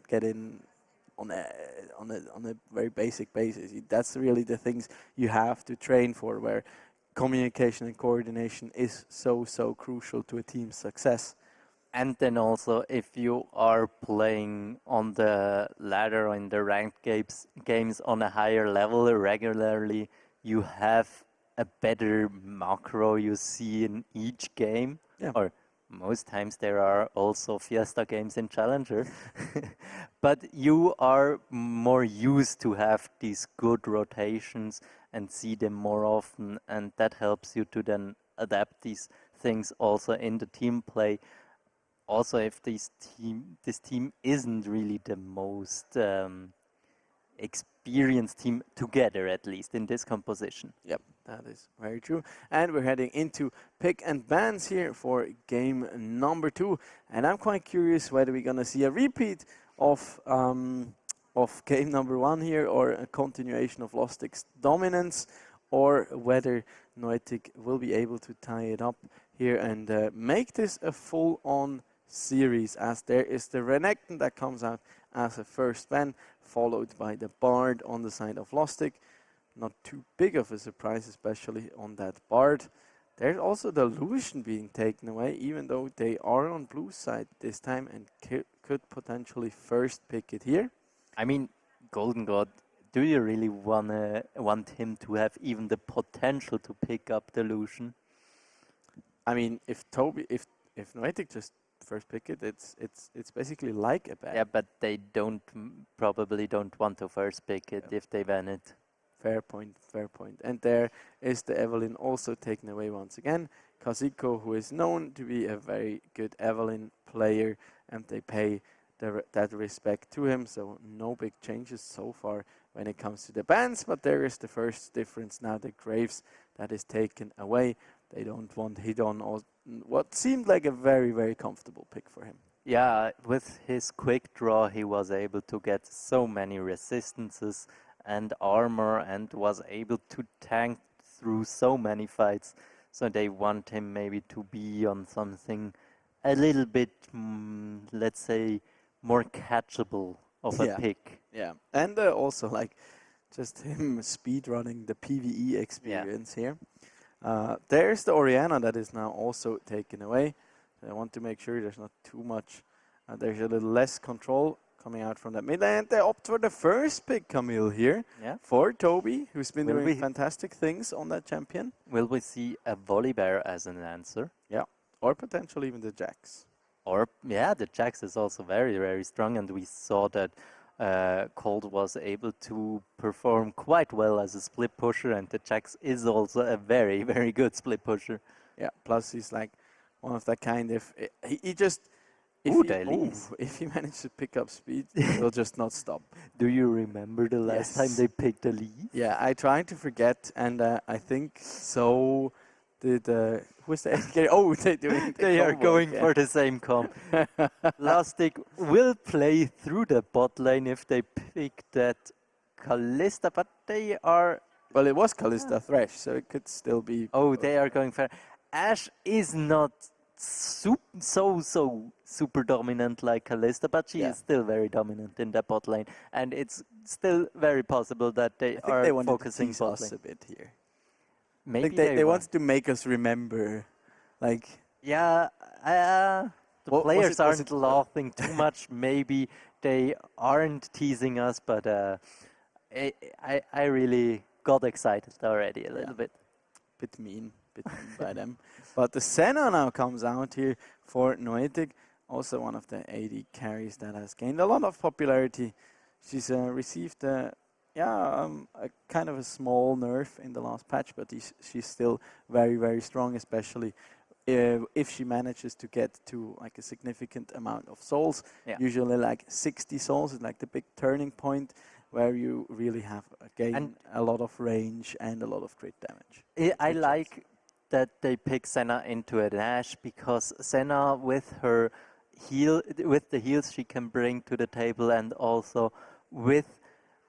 on a very basic basis. That's really the things you have to train for, where communication and coordination is so crucial to a team's success. And then also, if you are playing on the ladder or in the ranked games on a higher level regularly, you have a better macro you see in each game. Yeah. Or most times there are also Fiesta games in Challenger. But you are more used to have these good rotations and see them more often. And that helps you to then adapt these things also in the team play. Also, if this team isn't really the most experienced team together, at least in this composition. Yep, that is very true. And we're heading into pick and bans here for game number 2. And I'm quite curious whether we're gonna see a repeat of game number 1 here, or a continuation of Lostik's dominance, or whether Noetic will be able to tie it up here and make this a full-on series, as there is the Renekton that comes out as a first ban, followed by the Bard on the side of Lostik. Not too big of a surprise, especially on that Bard. There's also the Lucian being taken away, even though they are on blue side this time and could potentially first pick it here. I mean, Golden God, do you really want him to have even the potential to pick up the Lucian? I mean, if Noetic just first pick it, it's basically like a ban. Yeah, but they probably don't want to first pick it if they ban it. Fair point. And there is the Evelyn also taken away once again. Kazuko, who is known to be a very good Evelyn player, and they pay that respect to him. So no big changes so far when it comes to the bans, but there is the first difference now. The Graves that is taken away. They don't want Hidon, or what seemed like a very, very comfortable pick for him. Yeah, with his quick draw, he was able to get so many resistances and armor and was able to tank through so many fights. So they want him maybe to be on something a little bit, let's say, more catchable of a pick. Yeah, and also like just him speed running the PvE experience here. There's the Oriana that is now also taken away. I want to make sure there's not too much. There's a little less control coming out from that mid lane. They opt for the first pick, Camille, here for Toby, who's been doing fantastic things on that champion. Will we see a Volibear as an answer? Yeah, or potentially even the Jax. Or, yeah, the Jax is also very, very strong, and we saw that Cold was able to perform quite well as a split pusher, and the Jax is also a very, very good split pusher. Yeah, plus he's like one of that kind, he just... If he managed to pick up speed, he'll just not stop. Do you remember the last time they picked Elise? Yeah, I tried to forget, and I think so did... who's the SK? Oh, they are going for the same comp. Lostik will play through the bot lane if they pick that Kalista, but they are... Well, it was Kalista Thresh, so it could still be... Oh, they are going for... Ashe is not super dominant like Kalista, but she is still very dominant in the bot lane, and it's still very possible that they are focusing bot lane a bit here. Maybe they want to make us remember, like... Yeah, the players aren't laughing too much. Maybe they aren't teasing us, but I really got excited already a little bit. Bit mean by them. But the Senna now comes out here for Noetic, also one of the AD carries that has gained a lot of popularity. She's received a kind of a small nerf in the last patch, but she's still very, very strong, especially if she manages to get to like a significant amount of souls. Usually like 60 souls is like the big turning point where you really have gain a lot of range and a lot of crit damage. I like that they pick Senna into an Ashe, because Senna with her with the heals she can bring to the table, and also with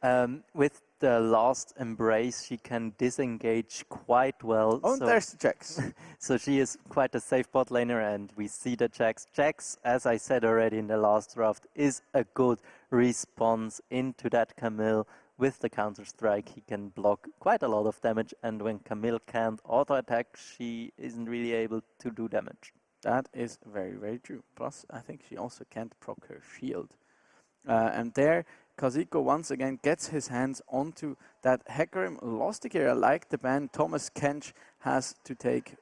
the last embrace she can disengage quite well. Oh, so there's the Jax. So she is quite a safe bot laner, and we see the Jax. Jax, as I said already in the last draft, is a good response into that Camille. With the Counter-Strike, he can block quite a lot of damage, and when Camille can't auto-attack, she isn't really able to do damage. That is very, very true. Plus, I think she also can't proc her shield. And there, Kazuko once again gets his hands onto that Hecarim. Lostik here, I like the ban. Thomas Kench has to take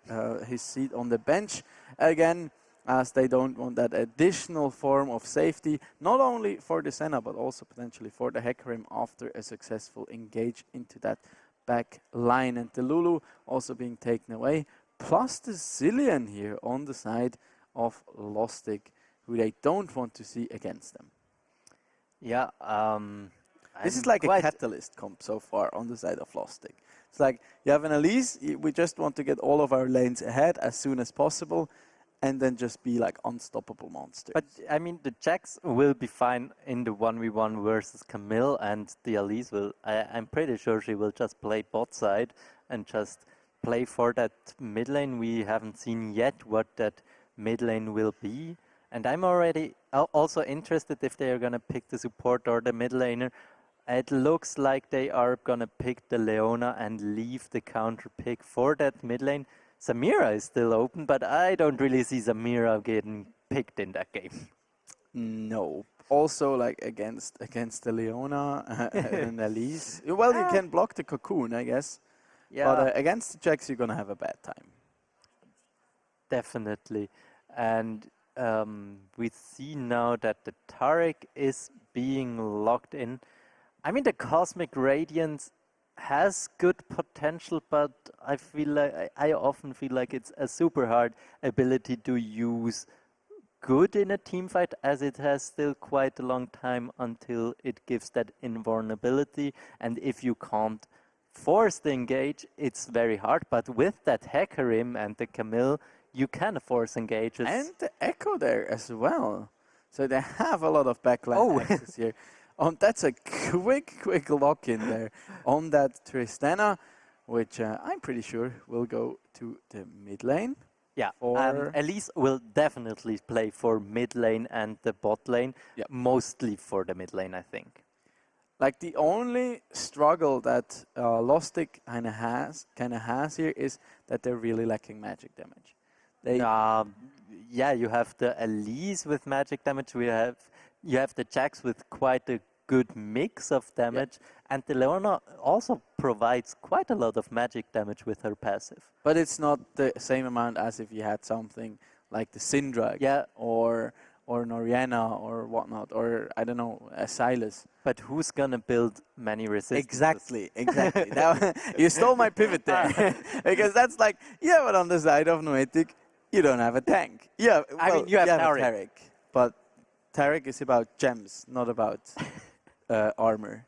his seat on the bench again, as they don't want that additional form of safety, not only for the Senna, but also potentially for the Hecarim after a successful engage into that back line. And the Lulu also being taken away, plus the Zillion here on the side of Lostik, who they don't want to see against them. Yeah, this is like a catalyst comp so far on the side of Lostik. It's like, you have an Elise, we just want to get all of our lanes ahead as soon as possible, and then just be like unstoppable monsters. But I mean, the Jax will be fine in the 1v1 versus Camille, and the Elise will, I'm pretty sure she will just play bot side and just play for that mid lane. We haven't seen yet what that mid lane will be. And I'm already also interested if they are going to pick the support or the mid laner. It looks like they are going to pick the Leona and leave the counter pick for that mid lane. Samira is still open, but I don't really see Samira getting picked in that game. No. Also, like against the Leona and Elise. Well, you can block the Cocoon, I guess. Yeah. But against the Jax, you're going to have a bad time. Definitely. And we see now that the Taric is being locked in. I mean, the Cosmic Radiance has good potential, but I often feel like it's a super hard ability to use good in a team fight, as it has still quite a long time until it gives that invulnerability. And if you can't force the engage, it's very hard. But with that Hecarim and the Camille, you can force engages. And the Echo there as well. So they have a lot of backline access here. That's a quick lock-in there on that Tristana, which I'm pretty sure will go to the mid lane. Yeah, Elise will definitely play for mid lane and the bot lane, mostly for the mid lane, I think. Like the only struggle that Lostik kind of has here is that they're really lacking magic damage. Yeah, you have the Elise with magic damage. You have the Jax with quite a good mix of damage, and the Leona also provides quite a lot of magic damage with her passive. But it's not the same amount as if you had something like the Syndra, or Noriana or whatnot, or I don't know, a Silas. But who's gonna build many resistances? Exactly. Now, you stole my pivot there, because that's like, but on the side of Noetic, you don't have a tank. Yeah, well, I mean, you have Taric, but Taric is about gems, not about armor.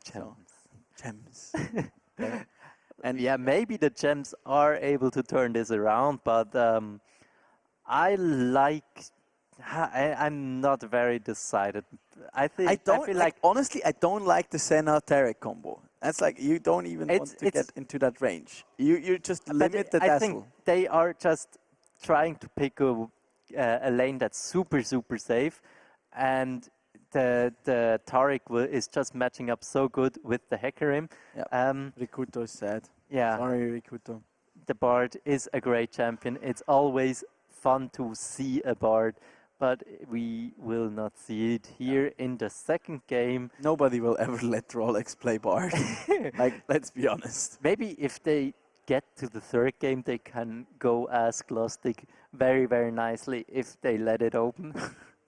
Gems. And maybe the gems are able to turn this around, but I'm not very decided. I feel like honestly, I don't like the Senna Taric combo. That's like you don't even want to get into that range. You just limit the dazzle. I think they are just trying to pick a lane that's super safe, and the Taric is just matching up so good with the Hecarim. Rikuto is sad. Yeah. Sorry, Rikuto. The Bard is a great champion. It's always fun to see a Bard, but we will not see it here in the second game. Nobody will ever let Rolex play Bard. Like, let's be honest. Maybe if they get to the third game, they can go ask Lostik very, very nicely if they let it open.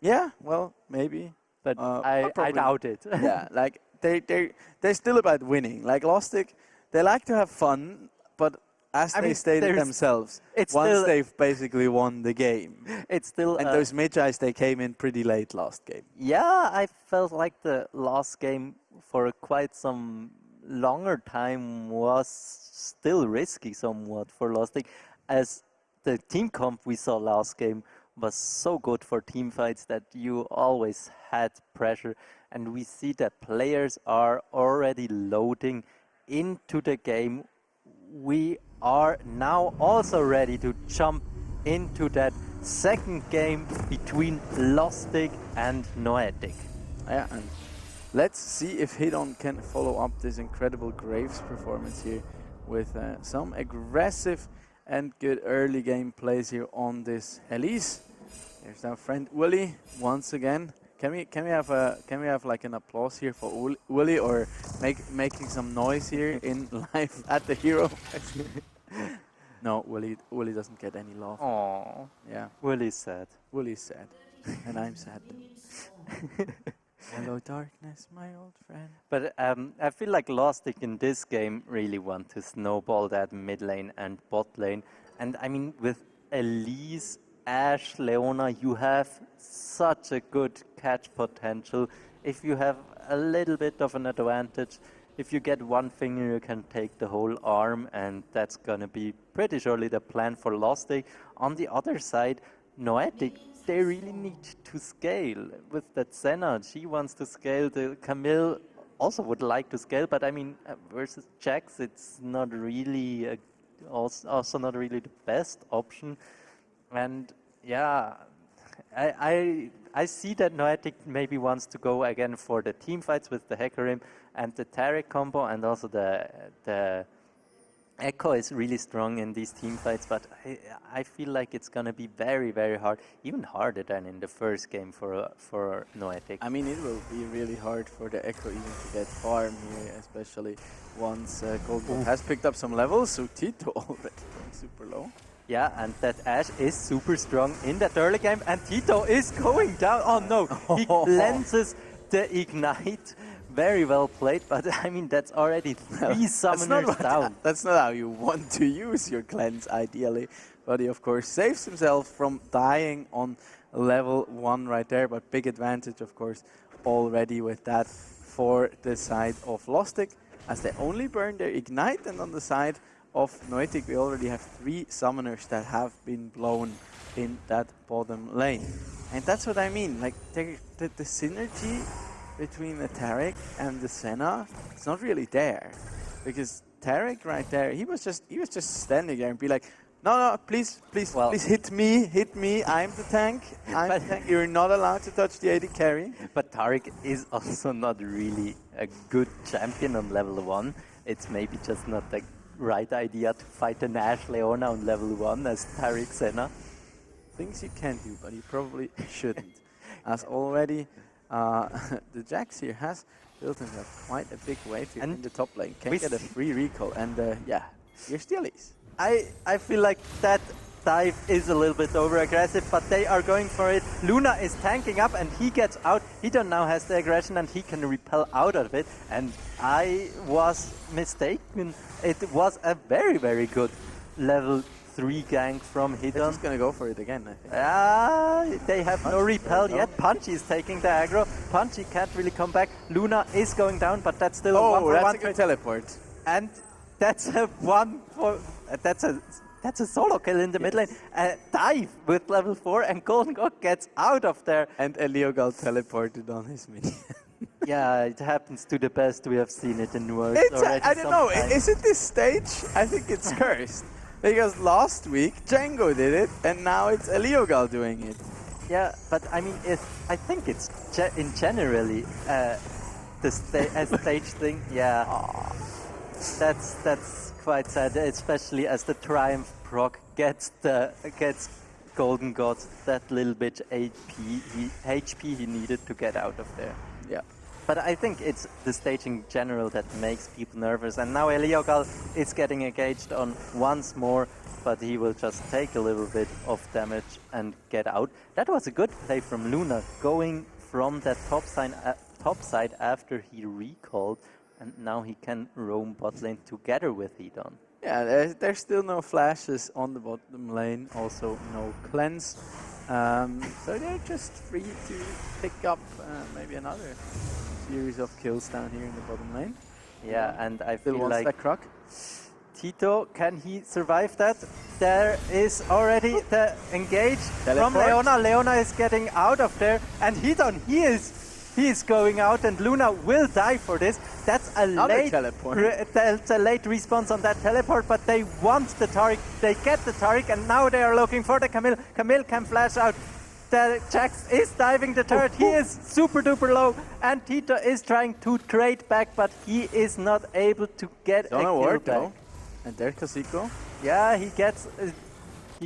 Yeah, well, maybe. But I doubt it. Yeah, like they're still about winning. Like Lostik, they like to have fun, but as they stated themselves, once they've basically won the game. It's still and those Magi's, they came in pretty late last game. Yeah, I felt like the last game for quite some longer time was still risky somewhat for Lostik, as the team comp we saw last game was so good for team fights that you always had pressure, and we see that players are already loading into the game. We are now also ready to jump into that second game between Lostik and Noetic. Yeah, and let's see if Hidon can follow up this incredible Graves performance here with some aggressive and good early game plays here on this Elise. Here's our friend Willy once again. Can we have like an applause here for Willy, or making some noise here in live at the Hero? No, Willy doesn't get any love. Aww. Yeah. Willy's sad. Willy's sad, and I'm sad. Hello, darkness, my old friend. But I feel like Lostik in this game really want to snowball that mid lane and bot lane. And I mean, with Elise, Ashe, Leona, you have such a good catch potential. If you have a little bit of an advantage, if you get one finger, you can take the whole arm, and that's gonna be pretty surely the plan for Lostik. On the other side, Noetic, they really need to scale with that Senna. She wants to scale. The Camille also would like to scale, but I mean, versus Jax, it's not really also not really the best option. And yeah, I see that Noetic maybe wants to go again for the team fights with the Hecarim and the Taric combo, and also the Echo is really strong in these team fights, but I feel like it's gonna be very, very hard, even harder than in the first game for Noetic. I mean, it will be really hard for the Echo even to get farm here, especially once Goldberg has picked up some levels, so Tito already going super low. Yeah, and that Ashe is super strong in that early game, and Tito is going down. Oh no, he cleanses the Ignite. Very well played, but I mean, that's already 3 summoners down. That's not how you want to use your cleanse, ideally. But he, of course, saves himself from dying on level 1 right there, but big advantage, of course, already with that for the side of Lostik, as they only burn their Ignite, and on the side of Noetic, we already have 3 summoners that have been blown in that bottom lane. And that's what I mean, like the synergy between the Taric and the Senna, it's not really there. Because Taric right there, he was just standing there and be like, no, please hit me, I'm the tank, you're not allowed to touch the AD carry. But Taric is also not really a good champion on level 1. It's maybe just not the right idea to fight an Ashe Leona on level 1 as Taric Senna. Things you can do, but you probably shouldn't. As already, the Jax here has built himself quite a big wave here in the top lane. Can get a free recall, and yeah, here still is. I feel like that dive is a little bit over-aggressive, but they are going for it. Luna is tanking up and he gets out. Hidon now has the aggression and he can repel out of it. And I was mistaken. It was a very, very good level 3 gank from Hidon. They're just gonna go for it again, I think. They have no repel yet. Punchy is taking the aggro. Punchy can't really come back. Luna is going down, but that's still a 1-for-1. That's a good teleport. And that's a that's a solo kill in the mid lane. A dive with level 4 and Golden God gets out of there. And Eliogal teleported on his minion. Yeah, it happens to the best. We have seen it in Worlds It's already. I don't know, is it this stage? I think it's cursed. Because last week Django did it and now it's Eliogal doing it. Yeah, but I mean, I think it's in generally a stage thing. Yeah, that's quite sad, especially as the Triumph proc gets Golden God that little bit HP he needed to get out of there. Yeah. But I think it's the stage in general that makes people nervous. And now Eliogal is getting engaged on once more, but he will just take a little bit of damage and get out. That was a good play from Luna, going from that top side after he recalled, and now he can roam bot lane together with Hidon. Yeah, there's still no flashes on the bottom lane, also no cleanse. So they're just free to pick up maybe another series of kills down here in the bottom lane. Yeah, and I Still feel wants like that Croc. Tito, can he survive that? There is already the engage from Teleport. Leona. Leona is getting out of there, and Hidon, he is going out, and Luna will die for this. That's a late teleport. That's a late response on that teleport, but they want the Taric. They get the Taric, and now they are looking for the Camille. Camille can flash out. The Jax is diving the turret. He is super duper low, and Tito is trying to trade back, but he is not able to get a kill back. And there's Kha'Zix. Yeah, he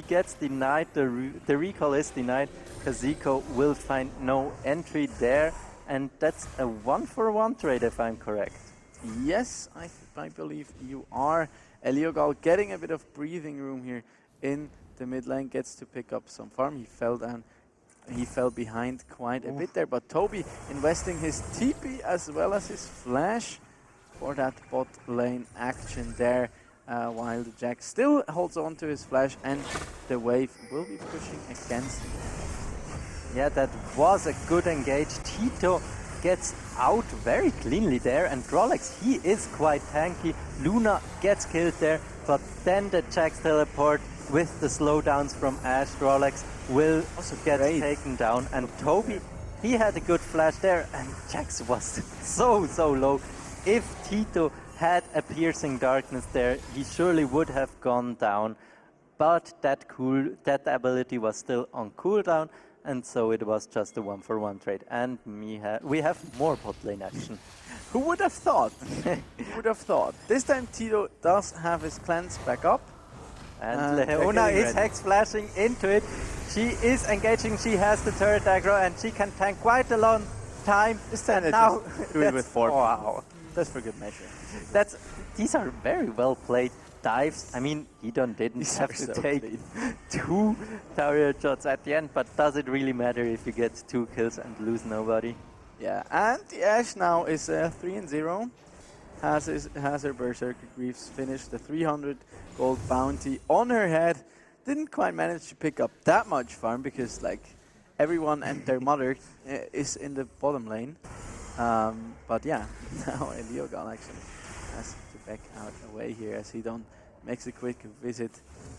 gets denied. The recall is denied. Kha'Zix will find no entry there, and that's a 1-for-1 trade if I'm correct. Yes, I believe you are. Eliogal getting a bit of breathing room here in the mid lane, gets to pick up some farm. He fell down. He fell behind quite a bit there, but Toby investing his TP as well as his flash for that bot lane action there, while the Jack still holds on to his flash, and the wave will be pushing against him. Yeah, that was a good engage. Tito gets out very cleanly there, and Drolex, he is quite tanky. Luna gets killed there, but then the Jax teleport with the slowdowns from Ashe. Drolex will also get taken down, and Toby, he had a good flash there, and Jax was so low. If Tito had a piercing darkness there, he surely would have gone down, but that ability was still on cooldown, and so it was just a 1-for-1 trade. And we have more bot lane action. Who would have thought? Who would have thought? This time Tito does have his cleanse back up. And Leona is hex flashing into it. She is engaging, she has the turret aggro, and she can tank quite a long time. Now do it with 4. Wow. That's for good measure. These are very well played dives. I mean, Hidon didn't have to take 2 tower shots at the end, but does it really matter if you get 2 kills and lose nobody? Yeah, and the Ashe now is 3-0. Has her Berserker Greaves finished the 300 gold bounty on her head. Didn't quite manage to pick up that much farm because, like, everyone and their mother is in the bottom lane. But yeah, now Eliogal actually has to back out away here as Hidon makes a quick visit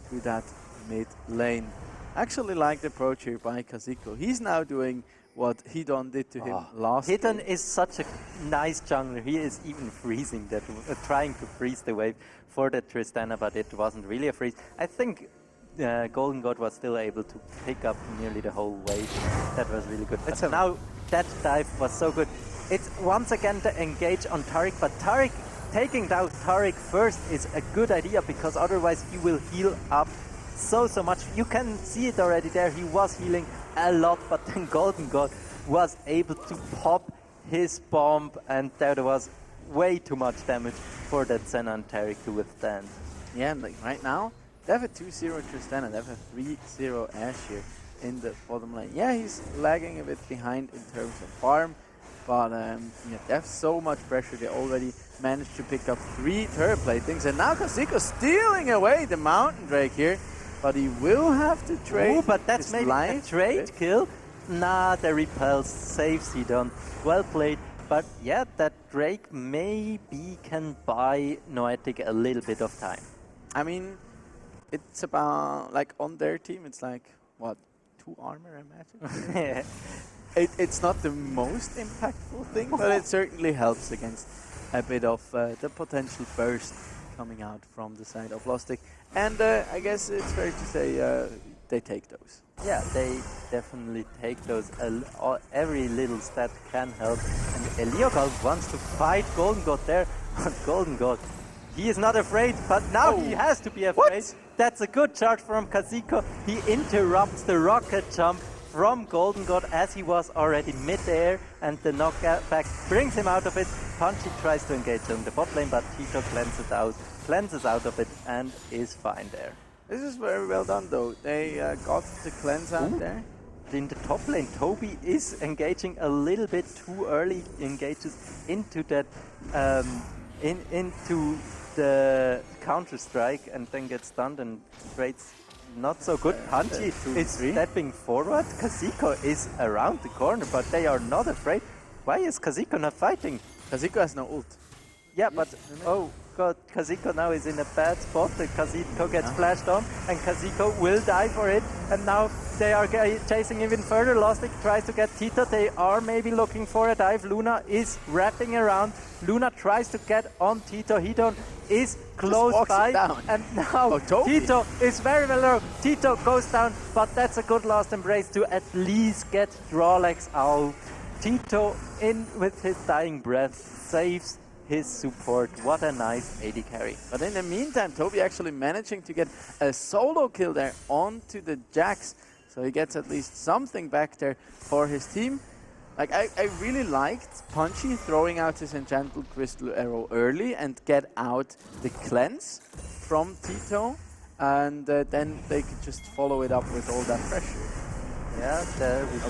to that mid lane. Actually like the approach here by Kazuko. He's now doing what Hidon did to him last Hidon game. is such a nice jungler. He is even freezing that, trying to freeze the wave for the Tristana, but it wasn't really a freeze. I think Golden God was still able to pick up nearly the whole wave. That was really good. But now that dive was so good. It's once again the engage on Taric, but Taric taking down Taric first is a good idea because otherwise he will heal up so much. You can see it already there. He was healing a lot, but then Golden God was able to pop his bomb, and there was way too much damage for that Senna and Taric to withstand. Yeah, and like right now, they have a 2-0 Tristana, they have a 3-0 Ash here in the bottom lane. Yeah, he's lagging a bit behind in terms of farm, but yeah, they have so much pressure. They already managed to pick up 3 turret platings, and now Kazuko stealing away the Mountain Drake here, but he will have to trade. Ooh, but that's his maybe a life trade kill. Nah, the repels saves Hidon. Well played. But yeah, that Drake maybe can buy Noetic a little bit of time. I mean, it's about, like, on their team, it's like, what, 2 armor, I imagine? It's not the most impactful thing, but it certainly helps against a bit of the potential burst coming out from the side of Lostik. And I guess it's fair to say they take those. Yeah, they definitely take those. Every little stat can help. And Eliogal wants to fight Golden God there. But Golden God, he is not afraid, but now he has to be afraid. What? That's a good charge from Kazuko. He interrupts the rocket jump from Golden God as he was already mid-air, and the knockback brings him out of it. Punchy tries to engage on the bot lane, but Tito cleanses out of it and is fine there. This is very well done though. They got the cleanse out there. In the top lane, Toby is engaging a little bit too early, engages into that into the counter-strike and then gets stunned and trades not so good. Punchy is stepping forward. Kazuko is around the corner, but they are not afraid. Why is Kazuko not fighting? Kazuko has no ult. Yeah, but oh god, Kazuko now is in a bad spot. Kazuko gets flashed on, and Kazuko will die for it. And now they are chasing even further. Lostik tries to get Tito. They are maybe looking for a dive. Luna is wrapping around. Luna tries to get on Tito. Hidon is close by, and now Tito is very well low. Tito goes down, but that's a good last embrace to at least get Drawlegs out. Tito in with his dying breath saves his support. What a nice AD carry. But in the meantime, Toby actually managing to get a solo kill there onto the Jax. So he gets at least something back there for his team. Like, I really liked Punchy throwing out his Enchanted Crystal Arrow early and get out the cleanse from Tito. And then they could just follow it up with all that pressure. Yeah, there we go.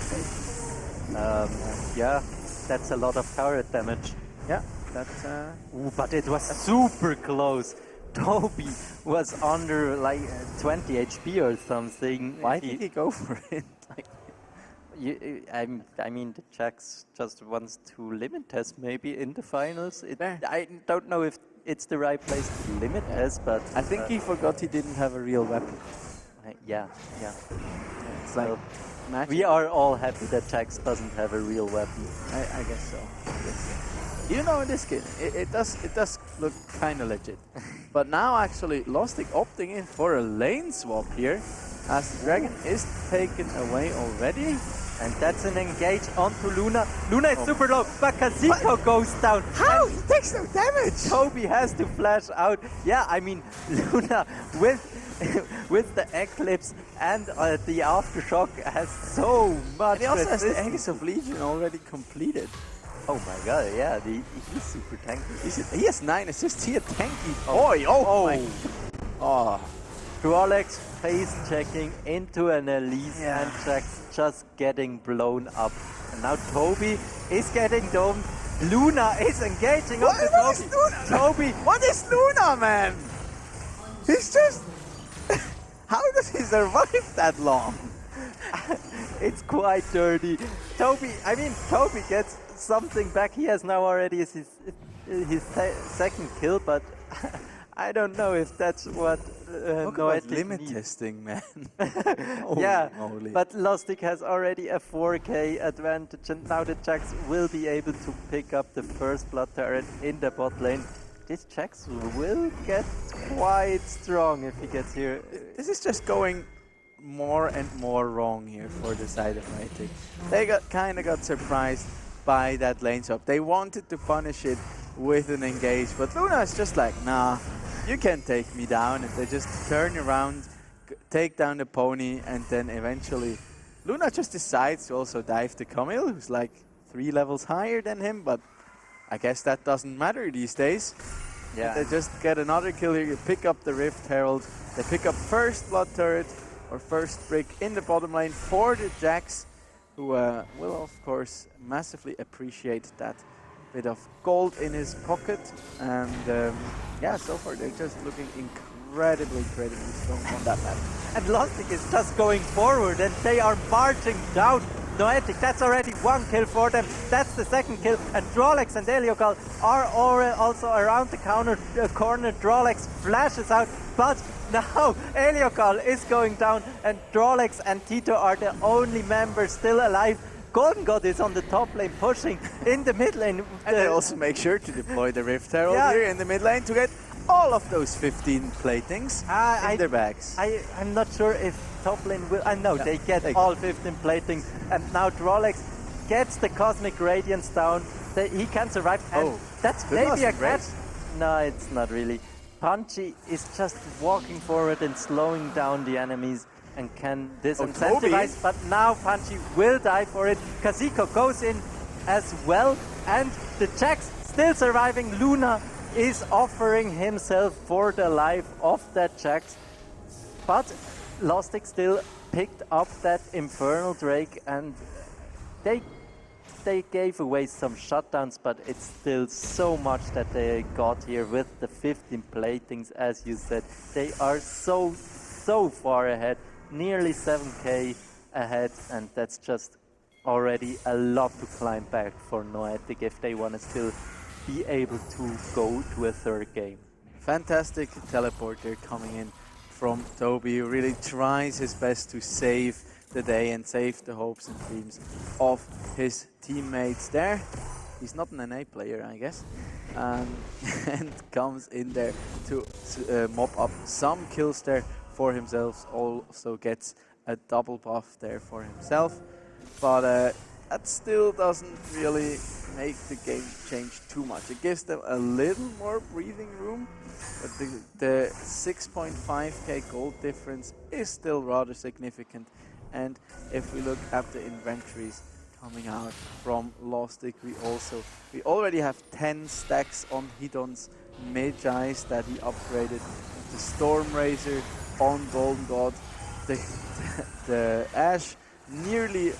Yeah, that's a lot of turret damage. Yeah. That's, ooh, but it was super close. Toby was under like 20 HP or something. Why did he go for it? Like, I mean, the Jax just wants to limit test maybe in the finals. I don't know if it's the right place to limit test, but I think he forgot he didn't have a real weapon. Yeah. It's like we are all happy that Jax doesn't have a real weapon. I guess so. You know, in this game, it does look kind of legit. But now actually Lostik opting in for a lane swap here, as the dragon is taken away already. And that's an engage onto Luna. Luna is super low, but Kazuko goes down. How? He takes no damage! Toby has to flash out. Yeah, I mean, Luna with the Eclipse and the Aftershock has so much. And he also has the Aegis of Legion already completed. Oh my god, yeah, he's super tanky. He has 9 assists, he a tanky boy. Oh my. Oh. Drawlegs face checking into an Elise and Jax just getting blown up. And now Toby is getting domed. Luna is engaging on the Toby. Toby. What is Luna, man? He's just... How does he survive that long? It's quite dirty. Toby gets something back. He has now already his second kill, but I don't know if that's what Talk about Noetic limit needs. testing, man. Yeah, Holy moly. but Lostik has already a 4k advantage, and now the Jax will be able to pick up the first blood turret in the bot lane. This Jax will get quite strong if he gets here. This is just going more and more wrong here for the side of Noetic. They kind of got surprised by that lane swap. They wanted to punish it with an engage, but Luna is just like, nah, you can take me down, and they just turn around, take down the pony, and then eventually Luna just decides to also dive the Camille, who's like 3 levels higher than him, but I guess that doesn't matter these days. Yeah. And they just get another kill here. You pick up the Rift Herald. They pick up first blood turret or first brick in the bottom lane for the Jax, who will of course massively appreciate that bit of gold in his pocket. And yeah, so far they're just looking incredibly strong on that map. And Lostik is just going forward, and they are marching down Noetic. That's already 1 kill for them. That's the second kill. And Drolex and Eliogal are also around the corner. Drolex flashes out, but now Eliogal is going down, and Drolex and Tito are the only members still alive. Golden God is on the top lane, pushing in the mid lane. And they also make sure to deploy the Rift Herald here in the mid lane to get all of those 15 platings in their bags. I'm not sure if top lane will... I know, they get all 15 platings. And now Drolex gets the Cosmic Radiance down. He can survive. And that's maybe a catch. No, it's not really. Punchy is just walking forward and slowing down the enemies and can disincentivize. But now Punchy will die for it. Kazuko goes in as well. And the Jax still surviving. Luna is offering himself for the life of that Jax. But Lostik still picked up that Infernal Drake, and they gave away some shutdowns, but it's still so much that they got here with the 15 platings, as you said. They are so far ahead, nearly 7k ahead, and that's just already a lot to climb back for Noetic if they want to still be able to go to a third game. Fantastic teleporter coming in from Toby, who really tries his best to save the day and save the hopes and dreams of his teammates there. He's not an NA player, I guess, and comes in there to mop up some kills there for himself. Also gets a double buff there for himself, but that still doesn't really make the game change too much. It gives them a little more breathing room, but the 6.5k gold difference is still rather significant. And if we look at the inventories coming out from Lostik, we already have 10 stacks on Hidon's Magi's that he upgraded to Stormrazor on Golden God. The Ash nearly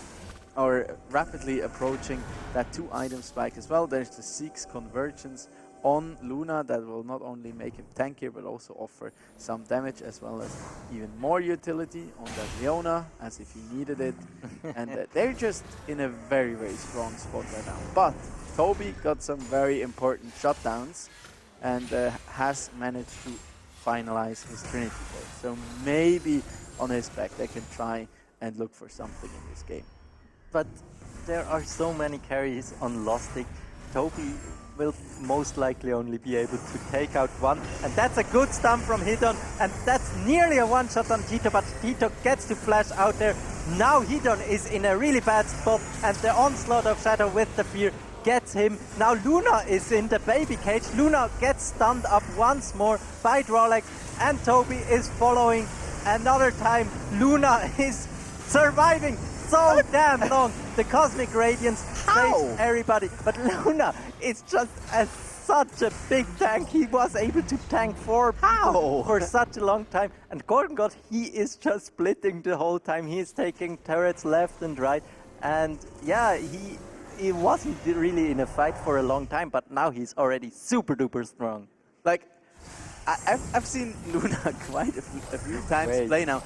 or rapidly approaching that 2-item spike as well. There's the Seek's Convergence on Luna that will not only make him tankier but also offer some damage as well as even more utility on that Leona as if he needed it. And they're just in a very strong spot right now. But Toby got some very important shutdowns and has managed to finalize his Trinity Blade. So maybe on his back they can try and look for something in this game. But there are so many carries on Lostik. Toby will most likely only be able to take out one, and that's a good stun from Hidon, and that's nearly a one-shot on Tito, but Tito gets to flash out there. Now Hidon is in a really bad spot, and the onslaught of Shadow with the Fear gets him. Now Luna is in the baby cage. Luna gets stunned up once more by Drolex, and Toby is following another time. Luna is surviving so damn long. The Cosmic Radiance saves everybody, but Luna is just such a big tank. He was able to tank 4 people for such a long time. And Golden God, he is just splitting the whole time. He is taking turrets left and right. And yeah, he wasn't really in a fight for a long time, but now he's already super duper strong. Like, I've seen Luna quite a few times Wait. play now.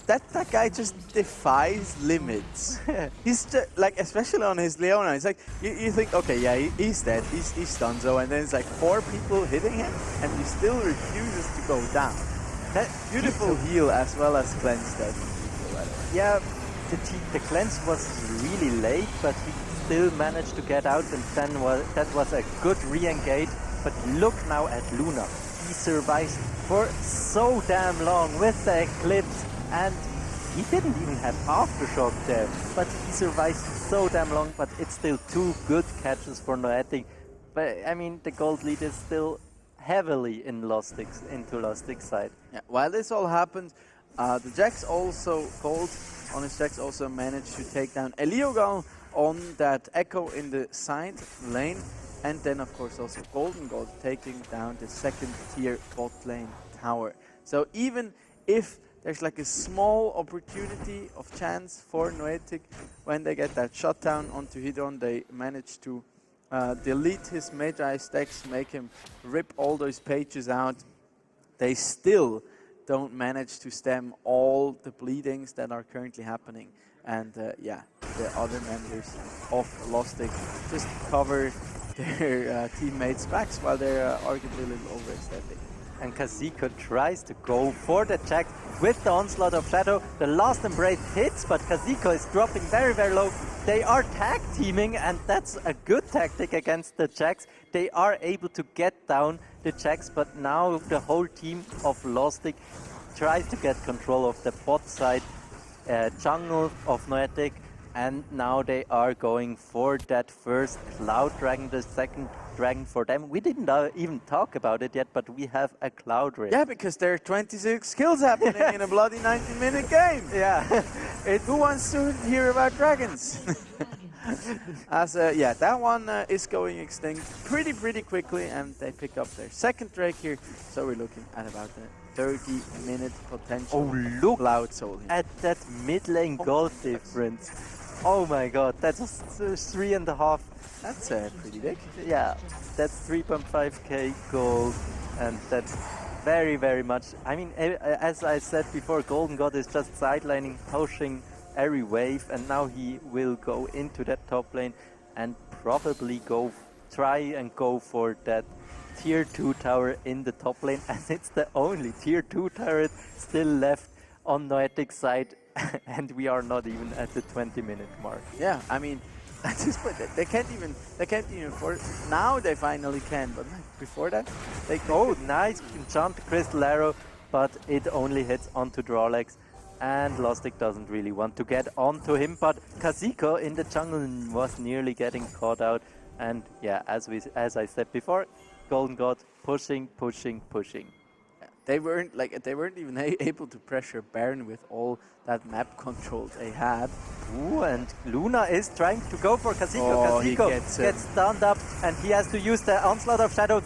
That guy just defies limits. He's just, like, especially on his Leona, it's like you think, okay, yeah, he's dead, he's stunzo, and then it's like 4 people hitting him, and he still refuses to go down. That beautiful heal as well as cleanse that. Yeah, the cleanse was really late, but he still managed to get out, and then that was a good re-engage. But look now at Luna. He survives for so damn long with the Eclipse, and he didn't even have Aftershock there, but he survives so damn long. But it's still 2 good catches for Noetic. But I mean, the gold lead is still heavily into Lostik's side. Yeah, while this all happened, the Jacks also, Gold on his Jacks also managed to take down Eliogal on that Echo in the side lane. And then, of course, also Golden Gold taking down the 2nd tier bot lane tower. So even if there's like a small opportunity of chance for Noetic, when they get that shutdown onto Hidon, they manage to delete his Magi stacks, make him rip all those pages out. They still don't manage to stem all the bleedings that are currently happening. And yeah, the other members of Lostik just cover their teammates' backs while they're arguably a little overextending. And Kaziko tries to go for the check with the Onslaught of Shadow. The last Embrace hits, but Kaziko is dropping very, very low. They are tag teaming, and that's a good tactic against the Jacks. They are able to get down the Jacks, but now the whole team of Lostik tries to get control of the bot side jungle of Noetic, and now they are going for that first Cloud Dragon, the 2nd dragon for them. We didn't even talk about it yet, but we have a Cloud Raid. Yeah, because there are 26 kills happening in a bloody 90-minute game. Yeah. Who wants to hear about dragons? Yeah, that one is going extinct pretty quickly, and they pick up their 2nd Drake here. So we're looking at about a 30-minute potential. Oh, look Cloud Soul here. at that mid lane gold difference. Oh my god, that's 3.5. That's pretty big. Yeah, that's 3.5k gold, and that's very, very much. I mean, as I said before, Golden God is just sidelining, pushing every wave, and now he will go into that top lane and probably try and go for that tier 2 tower in the top lane, and it's the only tier 2 turret still left on Noetic's side, and we are not even at the 20-minute mark. Yeah, I mean, at this point, they can't even afford. Now they finally can, but like before that, they couldn't. Oh, nice enchant Crystal Arrow, but it only hits onto Drawlegs, and Lostik doesn't really want to get onto him, but Kaziko in the jungle was nearly getting caught out, and yeah, as I said before, Golden God pushing. They weren't even able to pressure Bern with all that map control they had. Ooh, and Luna is trying to go for Kaziko. Oh, he Kaziko gets stunned up, and he has to use the Onslaught of Shadow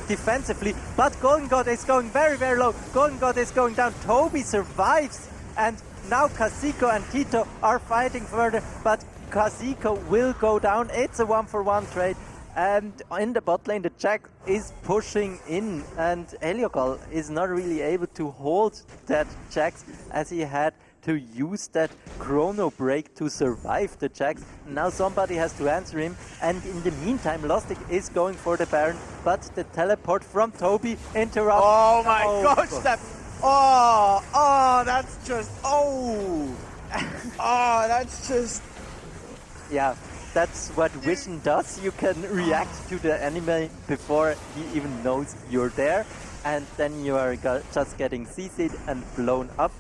defensively. But Golden God is going very, very low. Golden God is going down. Toby survives, and now Kaziko and Tito are fighting further, but Kaziko will go down. It's a 1-for-1 trade. And in the bot lane, the Jack is pushing in, and Heliogal is not really able to hold that Jax, as he had to use that chrono break to survive the Jax. Now somebody has to answer him, and in the meantime, Lostik is going for the Baron, but the teleport from Toby interrupts. Oh my gosh, that... that's just... that's just... Yeah. That's what Vision does. You can react to the enemy before he even knows you're there, and then you are just getting CC'd and blown up.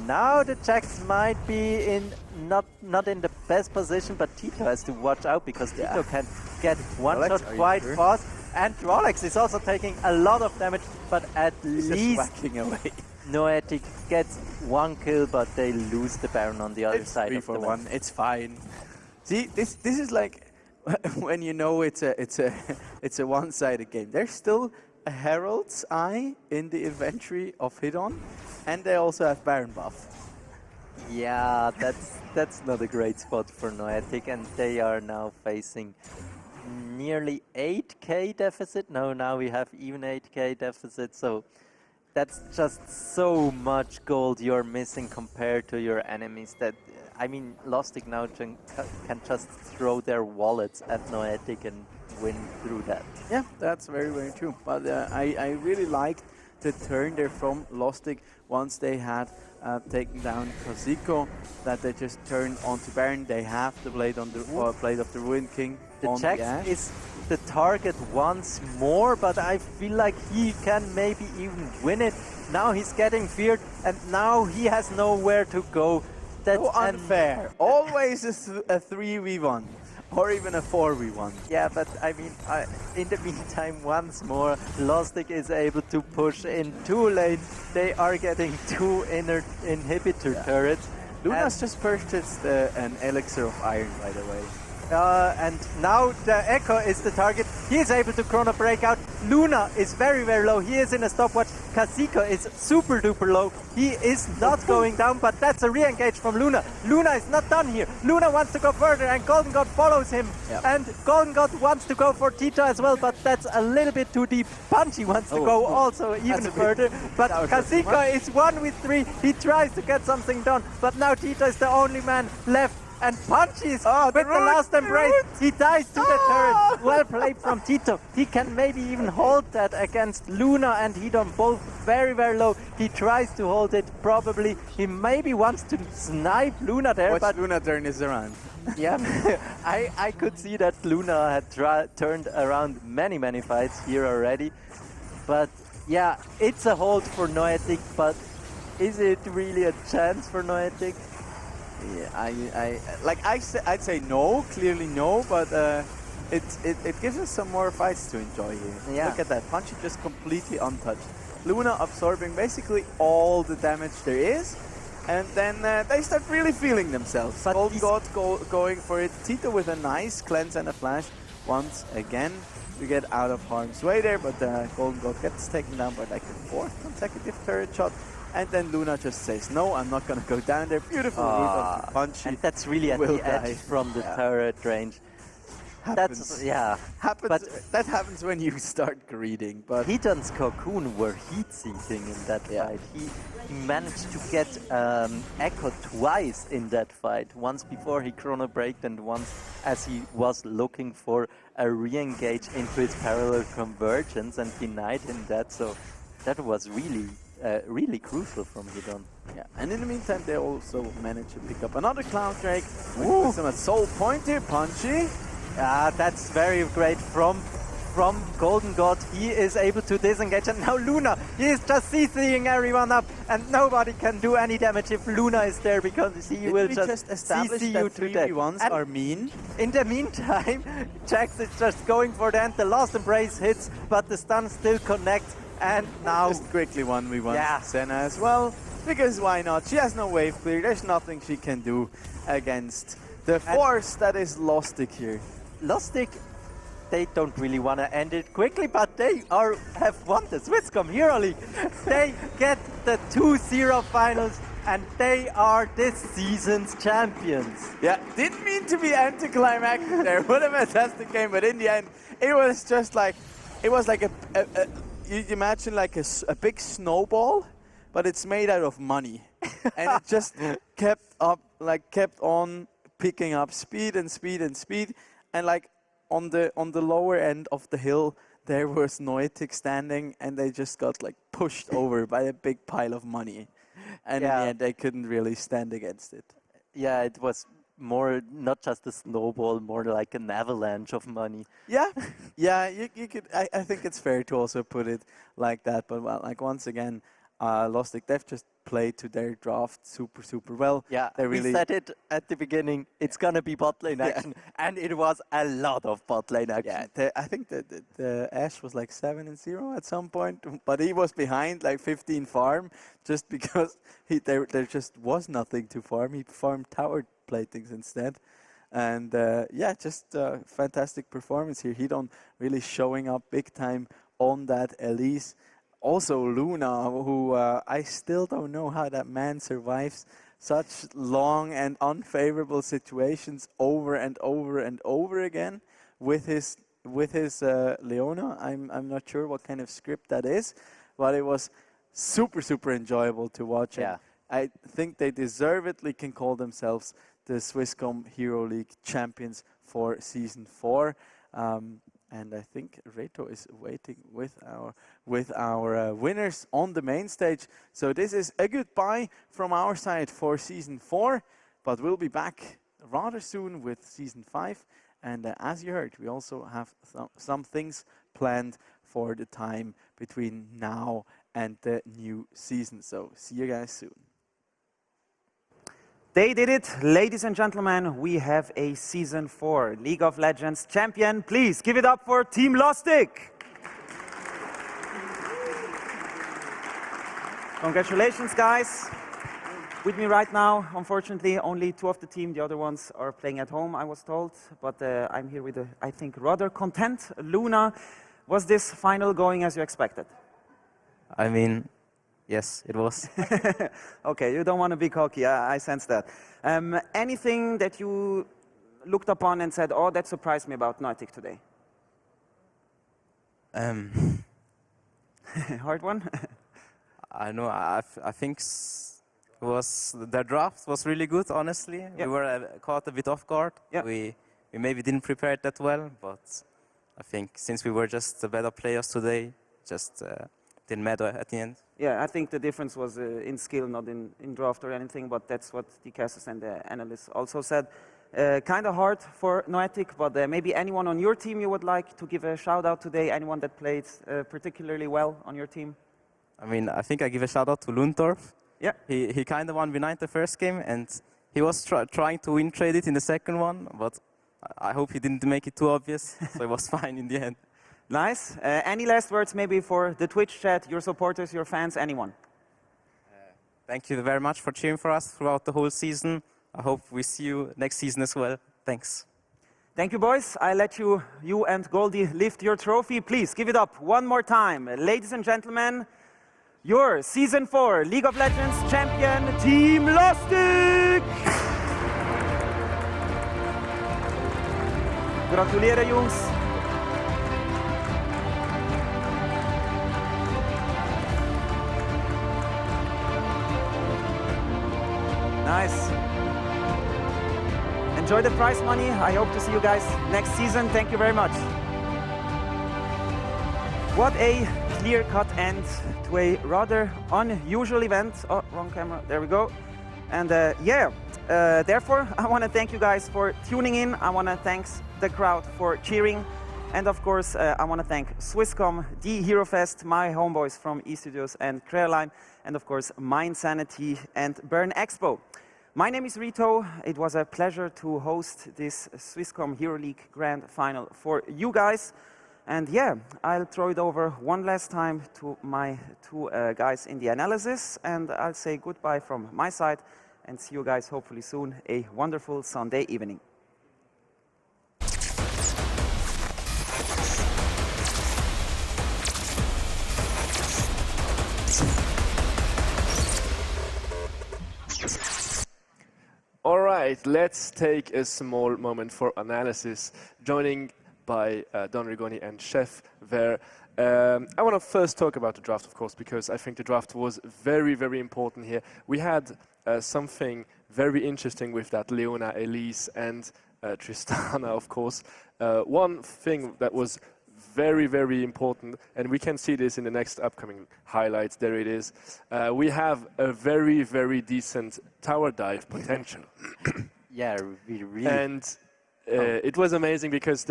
Now the Jax might be in not in the best position, but Tito has to watch out because Tito can get one shot quite fast, and Rolex is also taking a lot of damage, but at least whacking away. Noetic gets 1 kill, but they lose the Baron on the other side of the map. It's fine. See, this is like when you know it's a one-sided game. There's still a Herald's Eye in the inventory of Hidon, and they also have Baron buff. Yeah, that's not a great spot for Noetic, and they are now facing nearly 8k deficit. No, now we have even 8k deficit. So that's just so much gold you're missing compared to your enemies. That I mean, Lostik now can just throw their wallets at Noetic and win through that. Yeah, that's very, very true. But I really liked the turn there from Lostik once they had taken down Cosico, that they just turned onto Bern. They have the blade on the blade of the Ruined King. The on Jax Ash. is the target once more, but I feel like he can maybe even win it. Now he's getting feared, and now he has nowhere to go. That's So unfair. Always a 3v1 or even a 4v1. Yeah, but I mean, in the meantime, once more, Lostik is able to push in 2 lanes. They are getting 2 inhibitor turrets. Luna's just purchased an Elixir of Iron, by the way. And now the Echo is the target. He is able to chrono break out. Luna is very, very low. He is in a stopwatch. Casico is super duper low. He is not going down, but that's a re-engage from Luna. Luna is not done here. Luna wants to go further, and Golden God follows him. Yep. And Golden God wants to go for Tito as well, but that's a little bit too deep. Punchy wants to go also even further, but Casico is 1v3. He tries to get something done, but now Tito is the only man left. And punches with the last embrace. He dies to the turret. Well played from Tito. He can maybe even hold that against Luna and Hedon, both very, very low. He tries to hold it, probably. He maybe wants to snipe Luna there. Watch but Luna turn this around. yeah, I could see that Luna had turned around many, many fights here already. But yeah, it's a hold for Noetic, but is it really a chance for Noetic? Yeah, I'd say no, clearly no, but it gives us some more fights to enjoy here. Yeah. Look at that, Punchy just completely untouched. Luna absorbing basically all the damage there is, and then they start really feeling themselves. But Golden God going for it. Tito with a nice cleanse and a flash once again to get out of harm's way there, but Golden God gets taken down by like the 4th consecutive turret shot. And then Luna just says, no, I'm not going to go down there. Beautiful route of the Punchy. And that's really at will the edge die. from the turret range. Happens. But That happens when you start greeting. But Hedon's Cocoon were heat-seeking in that fight. He managed to get Echo twice in that fight. Once before he chrono braked and once as he was looking for a re-engage into his parallel convergence and denied him that. So that was really crucial from Hedon. yeah, and in the meantime, they also managed to pick up another Cloud Drake. With some Soul Pointer, Punchy. That's very great from Golden God. He is able to disengage, and now Luna, he is just CCing everyone up, and nobody can do any damage if Luna is there, because he will just establish CC that you to death. 3v1s And are mean. in the meantime, Jax is just going for the end. The last embrace hits, but the stun still connects, and now Just quickly 1v1 Yeah. Senna as well, because why not? She has no wave clear. There's nothing she can do against the force that is Lostik here. Lostik, they don't really want to end it quickly, but they have won the Swisscom Hero League. They get the 2-0 finals, and they are this season's champions. Yeah, didn't mean to be anticlimactic there. What a fantastic game, but in the end, it was just like, you imagine like a big snowball, but it's made out of money. And it just kept on picking up speed and speed and speed. And like on the lower end of the hill, there was Noetic standing, and they just got like pushed over by a big pile of money. And in the end, they couldn't really stand against it. Yeah, it was more not just a snowball, more like an avalanche of money. Yeah, yeah, you could. I think it's fair to also put it like that. But well, like once again, Lostik, they've just played to their draft super well. Yeah, they we really said it at the beginning. It's gonna be bot lane action, and it was a lot of bot lane action. Yeah, I think the Ashe was like 7-0 at some point, but he was behind like 15 farm just because there just was nothing to farm. He farmed tower platings instead. And yeah, just fantastic performance here. Hedon really showing up big time on that Elise. Also Luna, who I still don't know how that man survives such long and unfavorable situations over and over and over again. with his Leona. I'm not sure what kind of script that is, but it was super enjoyable to watch. Yeah. And I think they deservedly can call themselves the Swisscom Hero League champions for season 4. And I think Reto is waiting with our winners on the main stage. So this is a goodbye from our side for season 4, but we'll be back rather soon with season 5. And as you heard, we also have some things planned for the time between now and the new season. So see you guys soon. They did it, ladies and gentlemen. We have a Season 4 League of Legends champion. Please give it up for Team Lostik. Congratulations, guys. With me right now, unfortunately, only 2 of the team. The other ones are playing at home, I was told. But I'm here with, I think, rather content Luna. Was this final going as you expected? I mean, yes, it was. Okay, you don't want to be cocky, I sense that. Anything that you looked upon and said, oh, that surprised me about Noetic today? Hard one? I know. I think the draft was really good. Honestly, Yeah. we were caught a bit off guard. Yeah. We maybe didn't prepare it that well, but I think since we were just the better players today, just didn't matter at the end. Yeah, I think the difference was in skill, not in draft or anything, but that's what the casters and the analysts also said. Kind of hard for Noetic, but maybe anyone on your team you would like to give a shout out today? Anyone that played particularly well on your team? I mean, I think I give a shout out to Lundorf. Yeah. He kind of won V9 the first game, and he was trying to win trade it in the second one, but I hope he didn't make it too obvious, so it was fine in the end. Nice. Any last words maybe for the Twitch chat, your supporters, your fans, anyone? Thank you very much for cheering for us throughout the whole season. I hope we see you next season as well. Thanks. Thank you, boys. I let you and Goldie lift your trophy. Please give it up one more time. Ladies and gentlemen, your Season 4 League of Legends champion, Team Lostik! Gratulerer, Jungs. Nice. Enjoy the prize money. I hope to see you guys next season. Thank you very much. What a clear-cut end to a rather unusual event. Oh, wrong camera. There we go. And therefore, I want to thank you guys for tuning in. I want to thank the crowd for cheering. And of course, I want to thank Swisscom, the HeroFest, my homeboys from eStudios and Creerline, and of course, Mind Sanity and Bern Expo. My name is Reto. It was a pleasure to host this Swisscom Hero League Grand Final for you guys. And yeah, I'll throw it over one last time to my 2 guys in the analysis, and I'll say goodbye from my side and see you guys hopefully soon. A wonderful Sunday evening. All right, let's take a small moment for analysis, joining by Don Rigoni and Chef Ver. I want to first talk about the draft, of course, because I think the draft was very, very important here. We had something very interesting with that Leona, Elise, and Tristana, of course. One thing that was very, very important, and we can see this in the next upcoming highlights. There it is. We have a very, very decent tower dive potential. Yeah, we really. And it was amazing because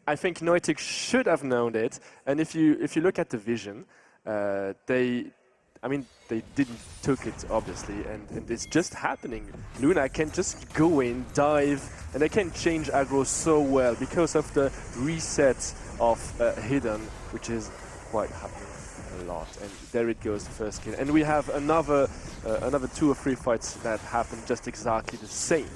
I think Noetic should have known it. And if you look at the vision, they didn't took it obviously, and it's just happening. Luna can just go in, dive, and they can change aggro so well because of the reset of Hidden, which is quite happening a lot. And there it goes, the first kill. And we have another 2 or 3 fights that happen just exactly the same.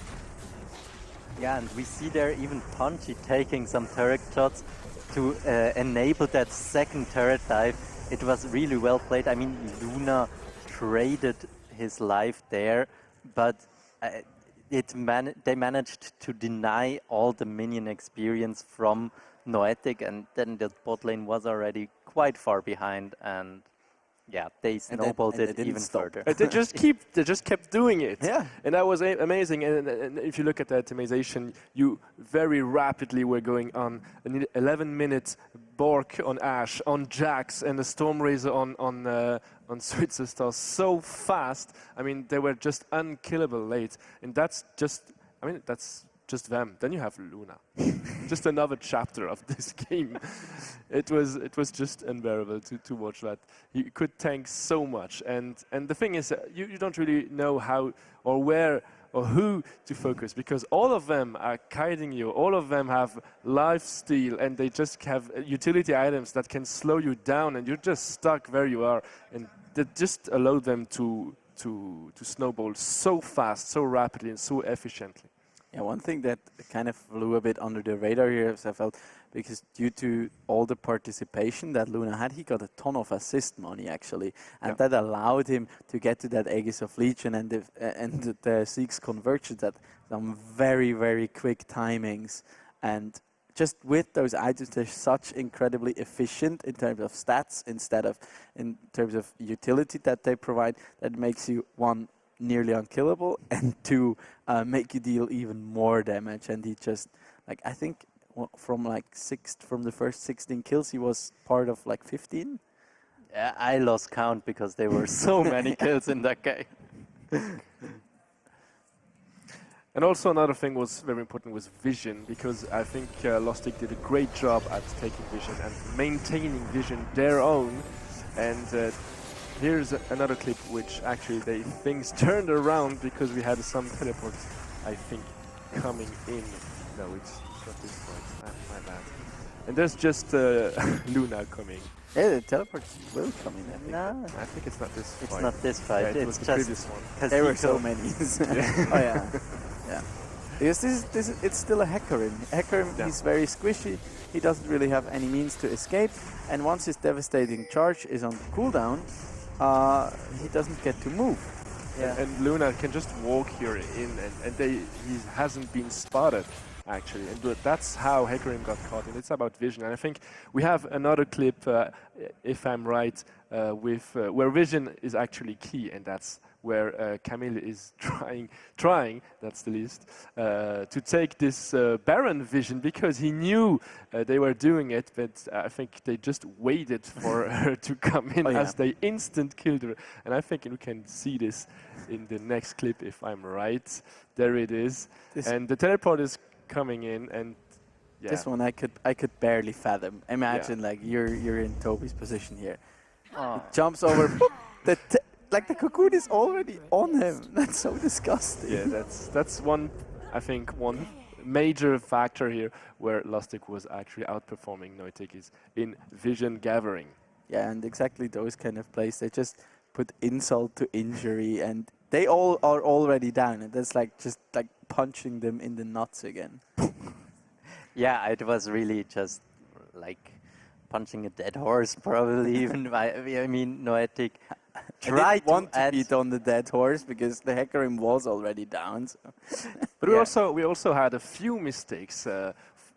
Yeah, and we see there even Punchy taking some turret shots to enable that second turret dive. It was really well played. I mean, Luna traded his life there, but they managed to deny all the minion experience from Noetic, and then the bot lane was already quite far behind, and yeah, they snowballed it even further. They just kept doing it. Yeah. And that was amazing. And if you look at the optimization, you very rapidly were going on an 11-minute Bork on Ashe, on Jax, and a Stormraiser on Switzer Star so fast. I mean, they were just unkillable late. And that's just them. Then you have Luna. Just another chapter of this game. It was just unbearable to watch that. He could tank so much. And the thing is, you don't really know how or where or who to focus, because all of them are kiting you. All of them have life steal, and they just have utility items that can slow you down, and you're just stuck where you are. And that just allowed them to snowball so fast, so rapidly, and so efficiently. Yeah, one thing that kind of flew a bit under the radar here, as I felt, because due to all the participation that Luna had, he got a ton of assist money actually, and that allowed him to get to that Aegis of Legion and the Zeke's convergence at some very, very quick timings. And just with those items, they're such incredibly efficient in terms of stats instead of in terms of utility that they provide, that makes you, one, nearly unkillable, and two, make you deal even more damage. And he just, like, I think from the first 16 kills, he was part of like 15. Yeah, I lost count because there were so many kills in that game. And also another thing was very important was vision, because I think Lostik did a great job at taking vision and maintaining vision their own. And here's another clip which actually things turned around, because we had some teleports, I think, coming in. No, it's not this point. My bad. And there's just Luna coming. Yeah, the teleports will come in, I think. No, I think it's not this fight. it's not this fight. Yeah, it it's was the just previous one. because There were so many. Oh yeah, yeah. Because it's still a Hecarim. Hecarim, he's very squishy. He doesn't really have any means to escape. And once his devastating charge is on cooldown, he doesn't get to move. Yeah. And Luna can just walk here in, and he hasn't been spotted, actually. And that's how Hecarim got caught, and it's about vision. And I think we have another clip, if I'm right, with where vision is actually key, and that's where Camille is trying, that's the least, to take this Baron vision, because he knew they were doing it, but I think they just waited for her to come in as they instant killed her. And I think we can see this in the next clip, if I'm right. There it is. And the teleport is coming in, and this one I could barely fathom. Imagine like you're in Toby's position here. He jumps over. Like the cocoon is already on him. That's so disgusting. Yeah, that's one major factor here where Lostik was actually outperforming Noetic is in vision gathering. Yeah, and exactly those kind of plays, they just put insult to injury, and they all are already down, and that's like just like punching them in the nuts again. Yeah, it was really just like punching a dead horse, probably. Even I mean, Noetic tried to beat on the dead horse because the Hecarim was already down. So. But we also had a few mistakes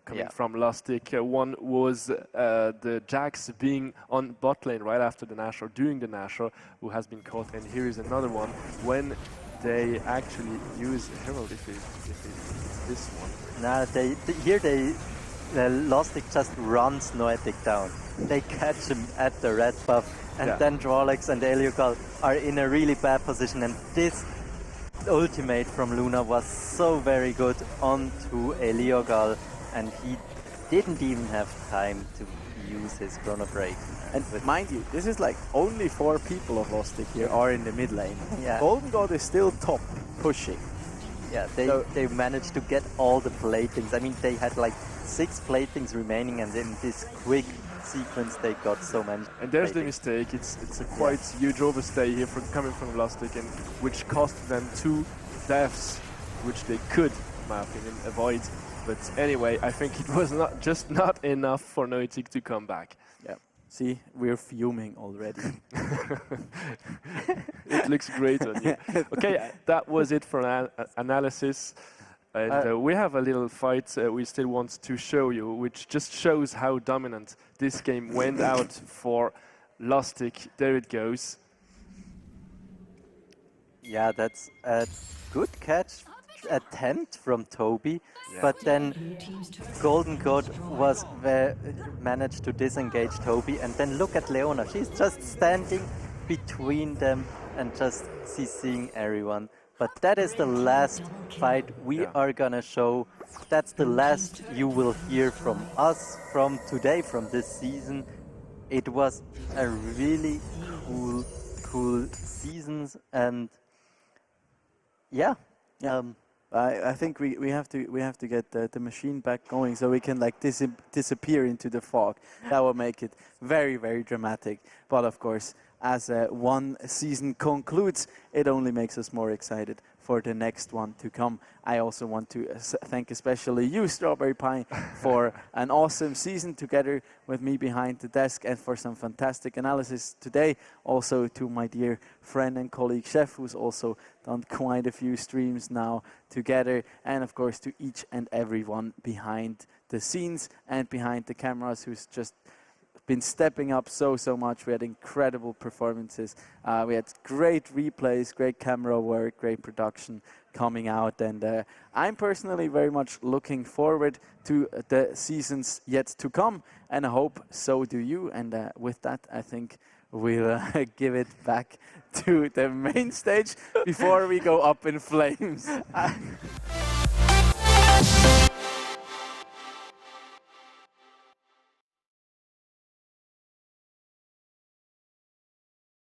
coming from Lostik. One was the Jax being on bot lane right after the Nash, or during the Nash, who has been caught. And here is another one when they actually use Herald, if it's this one. No, Lostik just runs Noetic down. They catch him at the red buff, and then Drollex and Eliogal are in a really bad position, and this ultimate from Luna was so very good onto Eliogal, and he didn't even have time to use his Chrono Break. And mind you, this is like only 4 people of Lostik here are in the mid lane. Yeah. Golden God is still top, pushing. Yeah, they managed to get all the platings. I mean, they had like 6 platings remaining, and in this quick sequence they got so many. And there's the mistake. It's a quite huge overstay here coming from Lostik, and which cost them 2 deaths, which they could, in my opinion, avoid. But anyway, I think it was not enough for Noetic to come back. Yeah. See, we're fuming already. It looks great on you. Okay, that was it for analysis. And we have a little fight we still want to show you, which just shows how dominant this game went out for Lostik. There it goes. Yeah, that's a good catch attempt from Toby, but then Golden God managed to disengage Toby, and then look at Leona. She's just standing between them and just seeing everyone. But that is the last fight we are gonna show. That's the last you will hear from us from today, from this season. It was a really cool seasons, and yeah. I think we have to get the machine back going so we can like disappear into the fog. That will make it very, very dramatic. But of course, as one season concludes, it only makes us more excited for the next one to come. I also want to thank especially you, Strawberry Pie, for an awesome season together with me behind the desk and for some fantastic analysis today. Also to my dear friend and colleague Chef, who's also done quite a few streams now together. And of course to each and everyone behind the scenes and behind the cameras who's just been stepping up so much. We had incredible performances. We had great replays, great camera work, great production coming out, and I'm personally very much looking forward to the seasons yet to come, and I hope so do you. And with that, I think we'll give it back to the main stage before we go up in flames.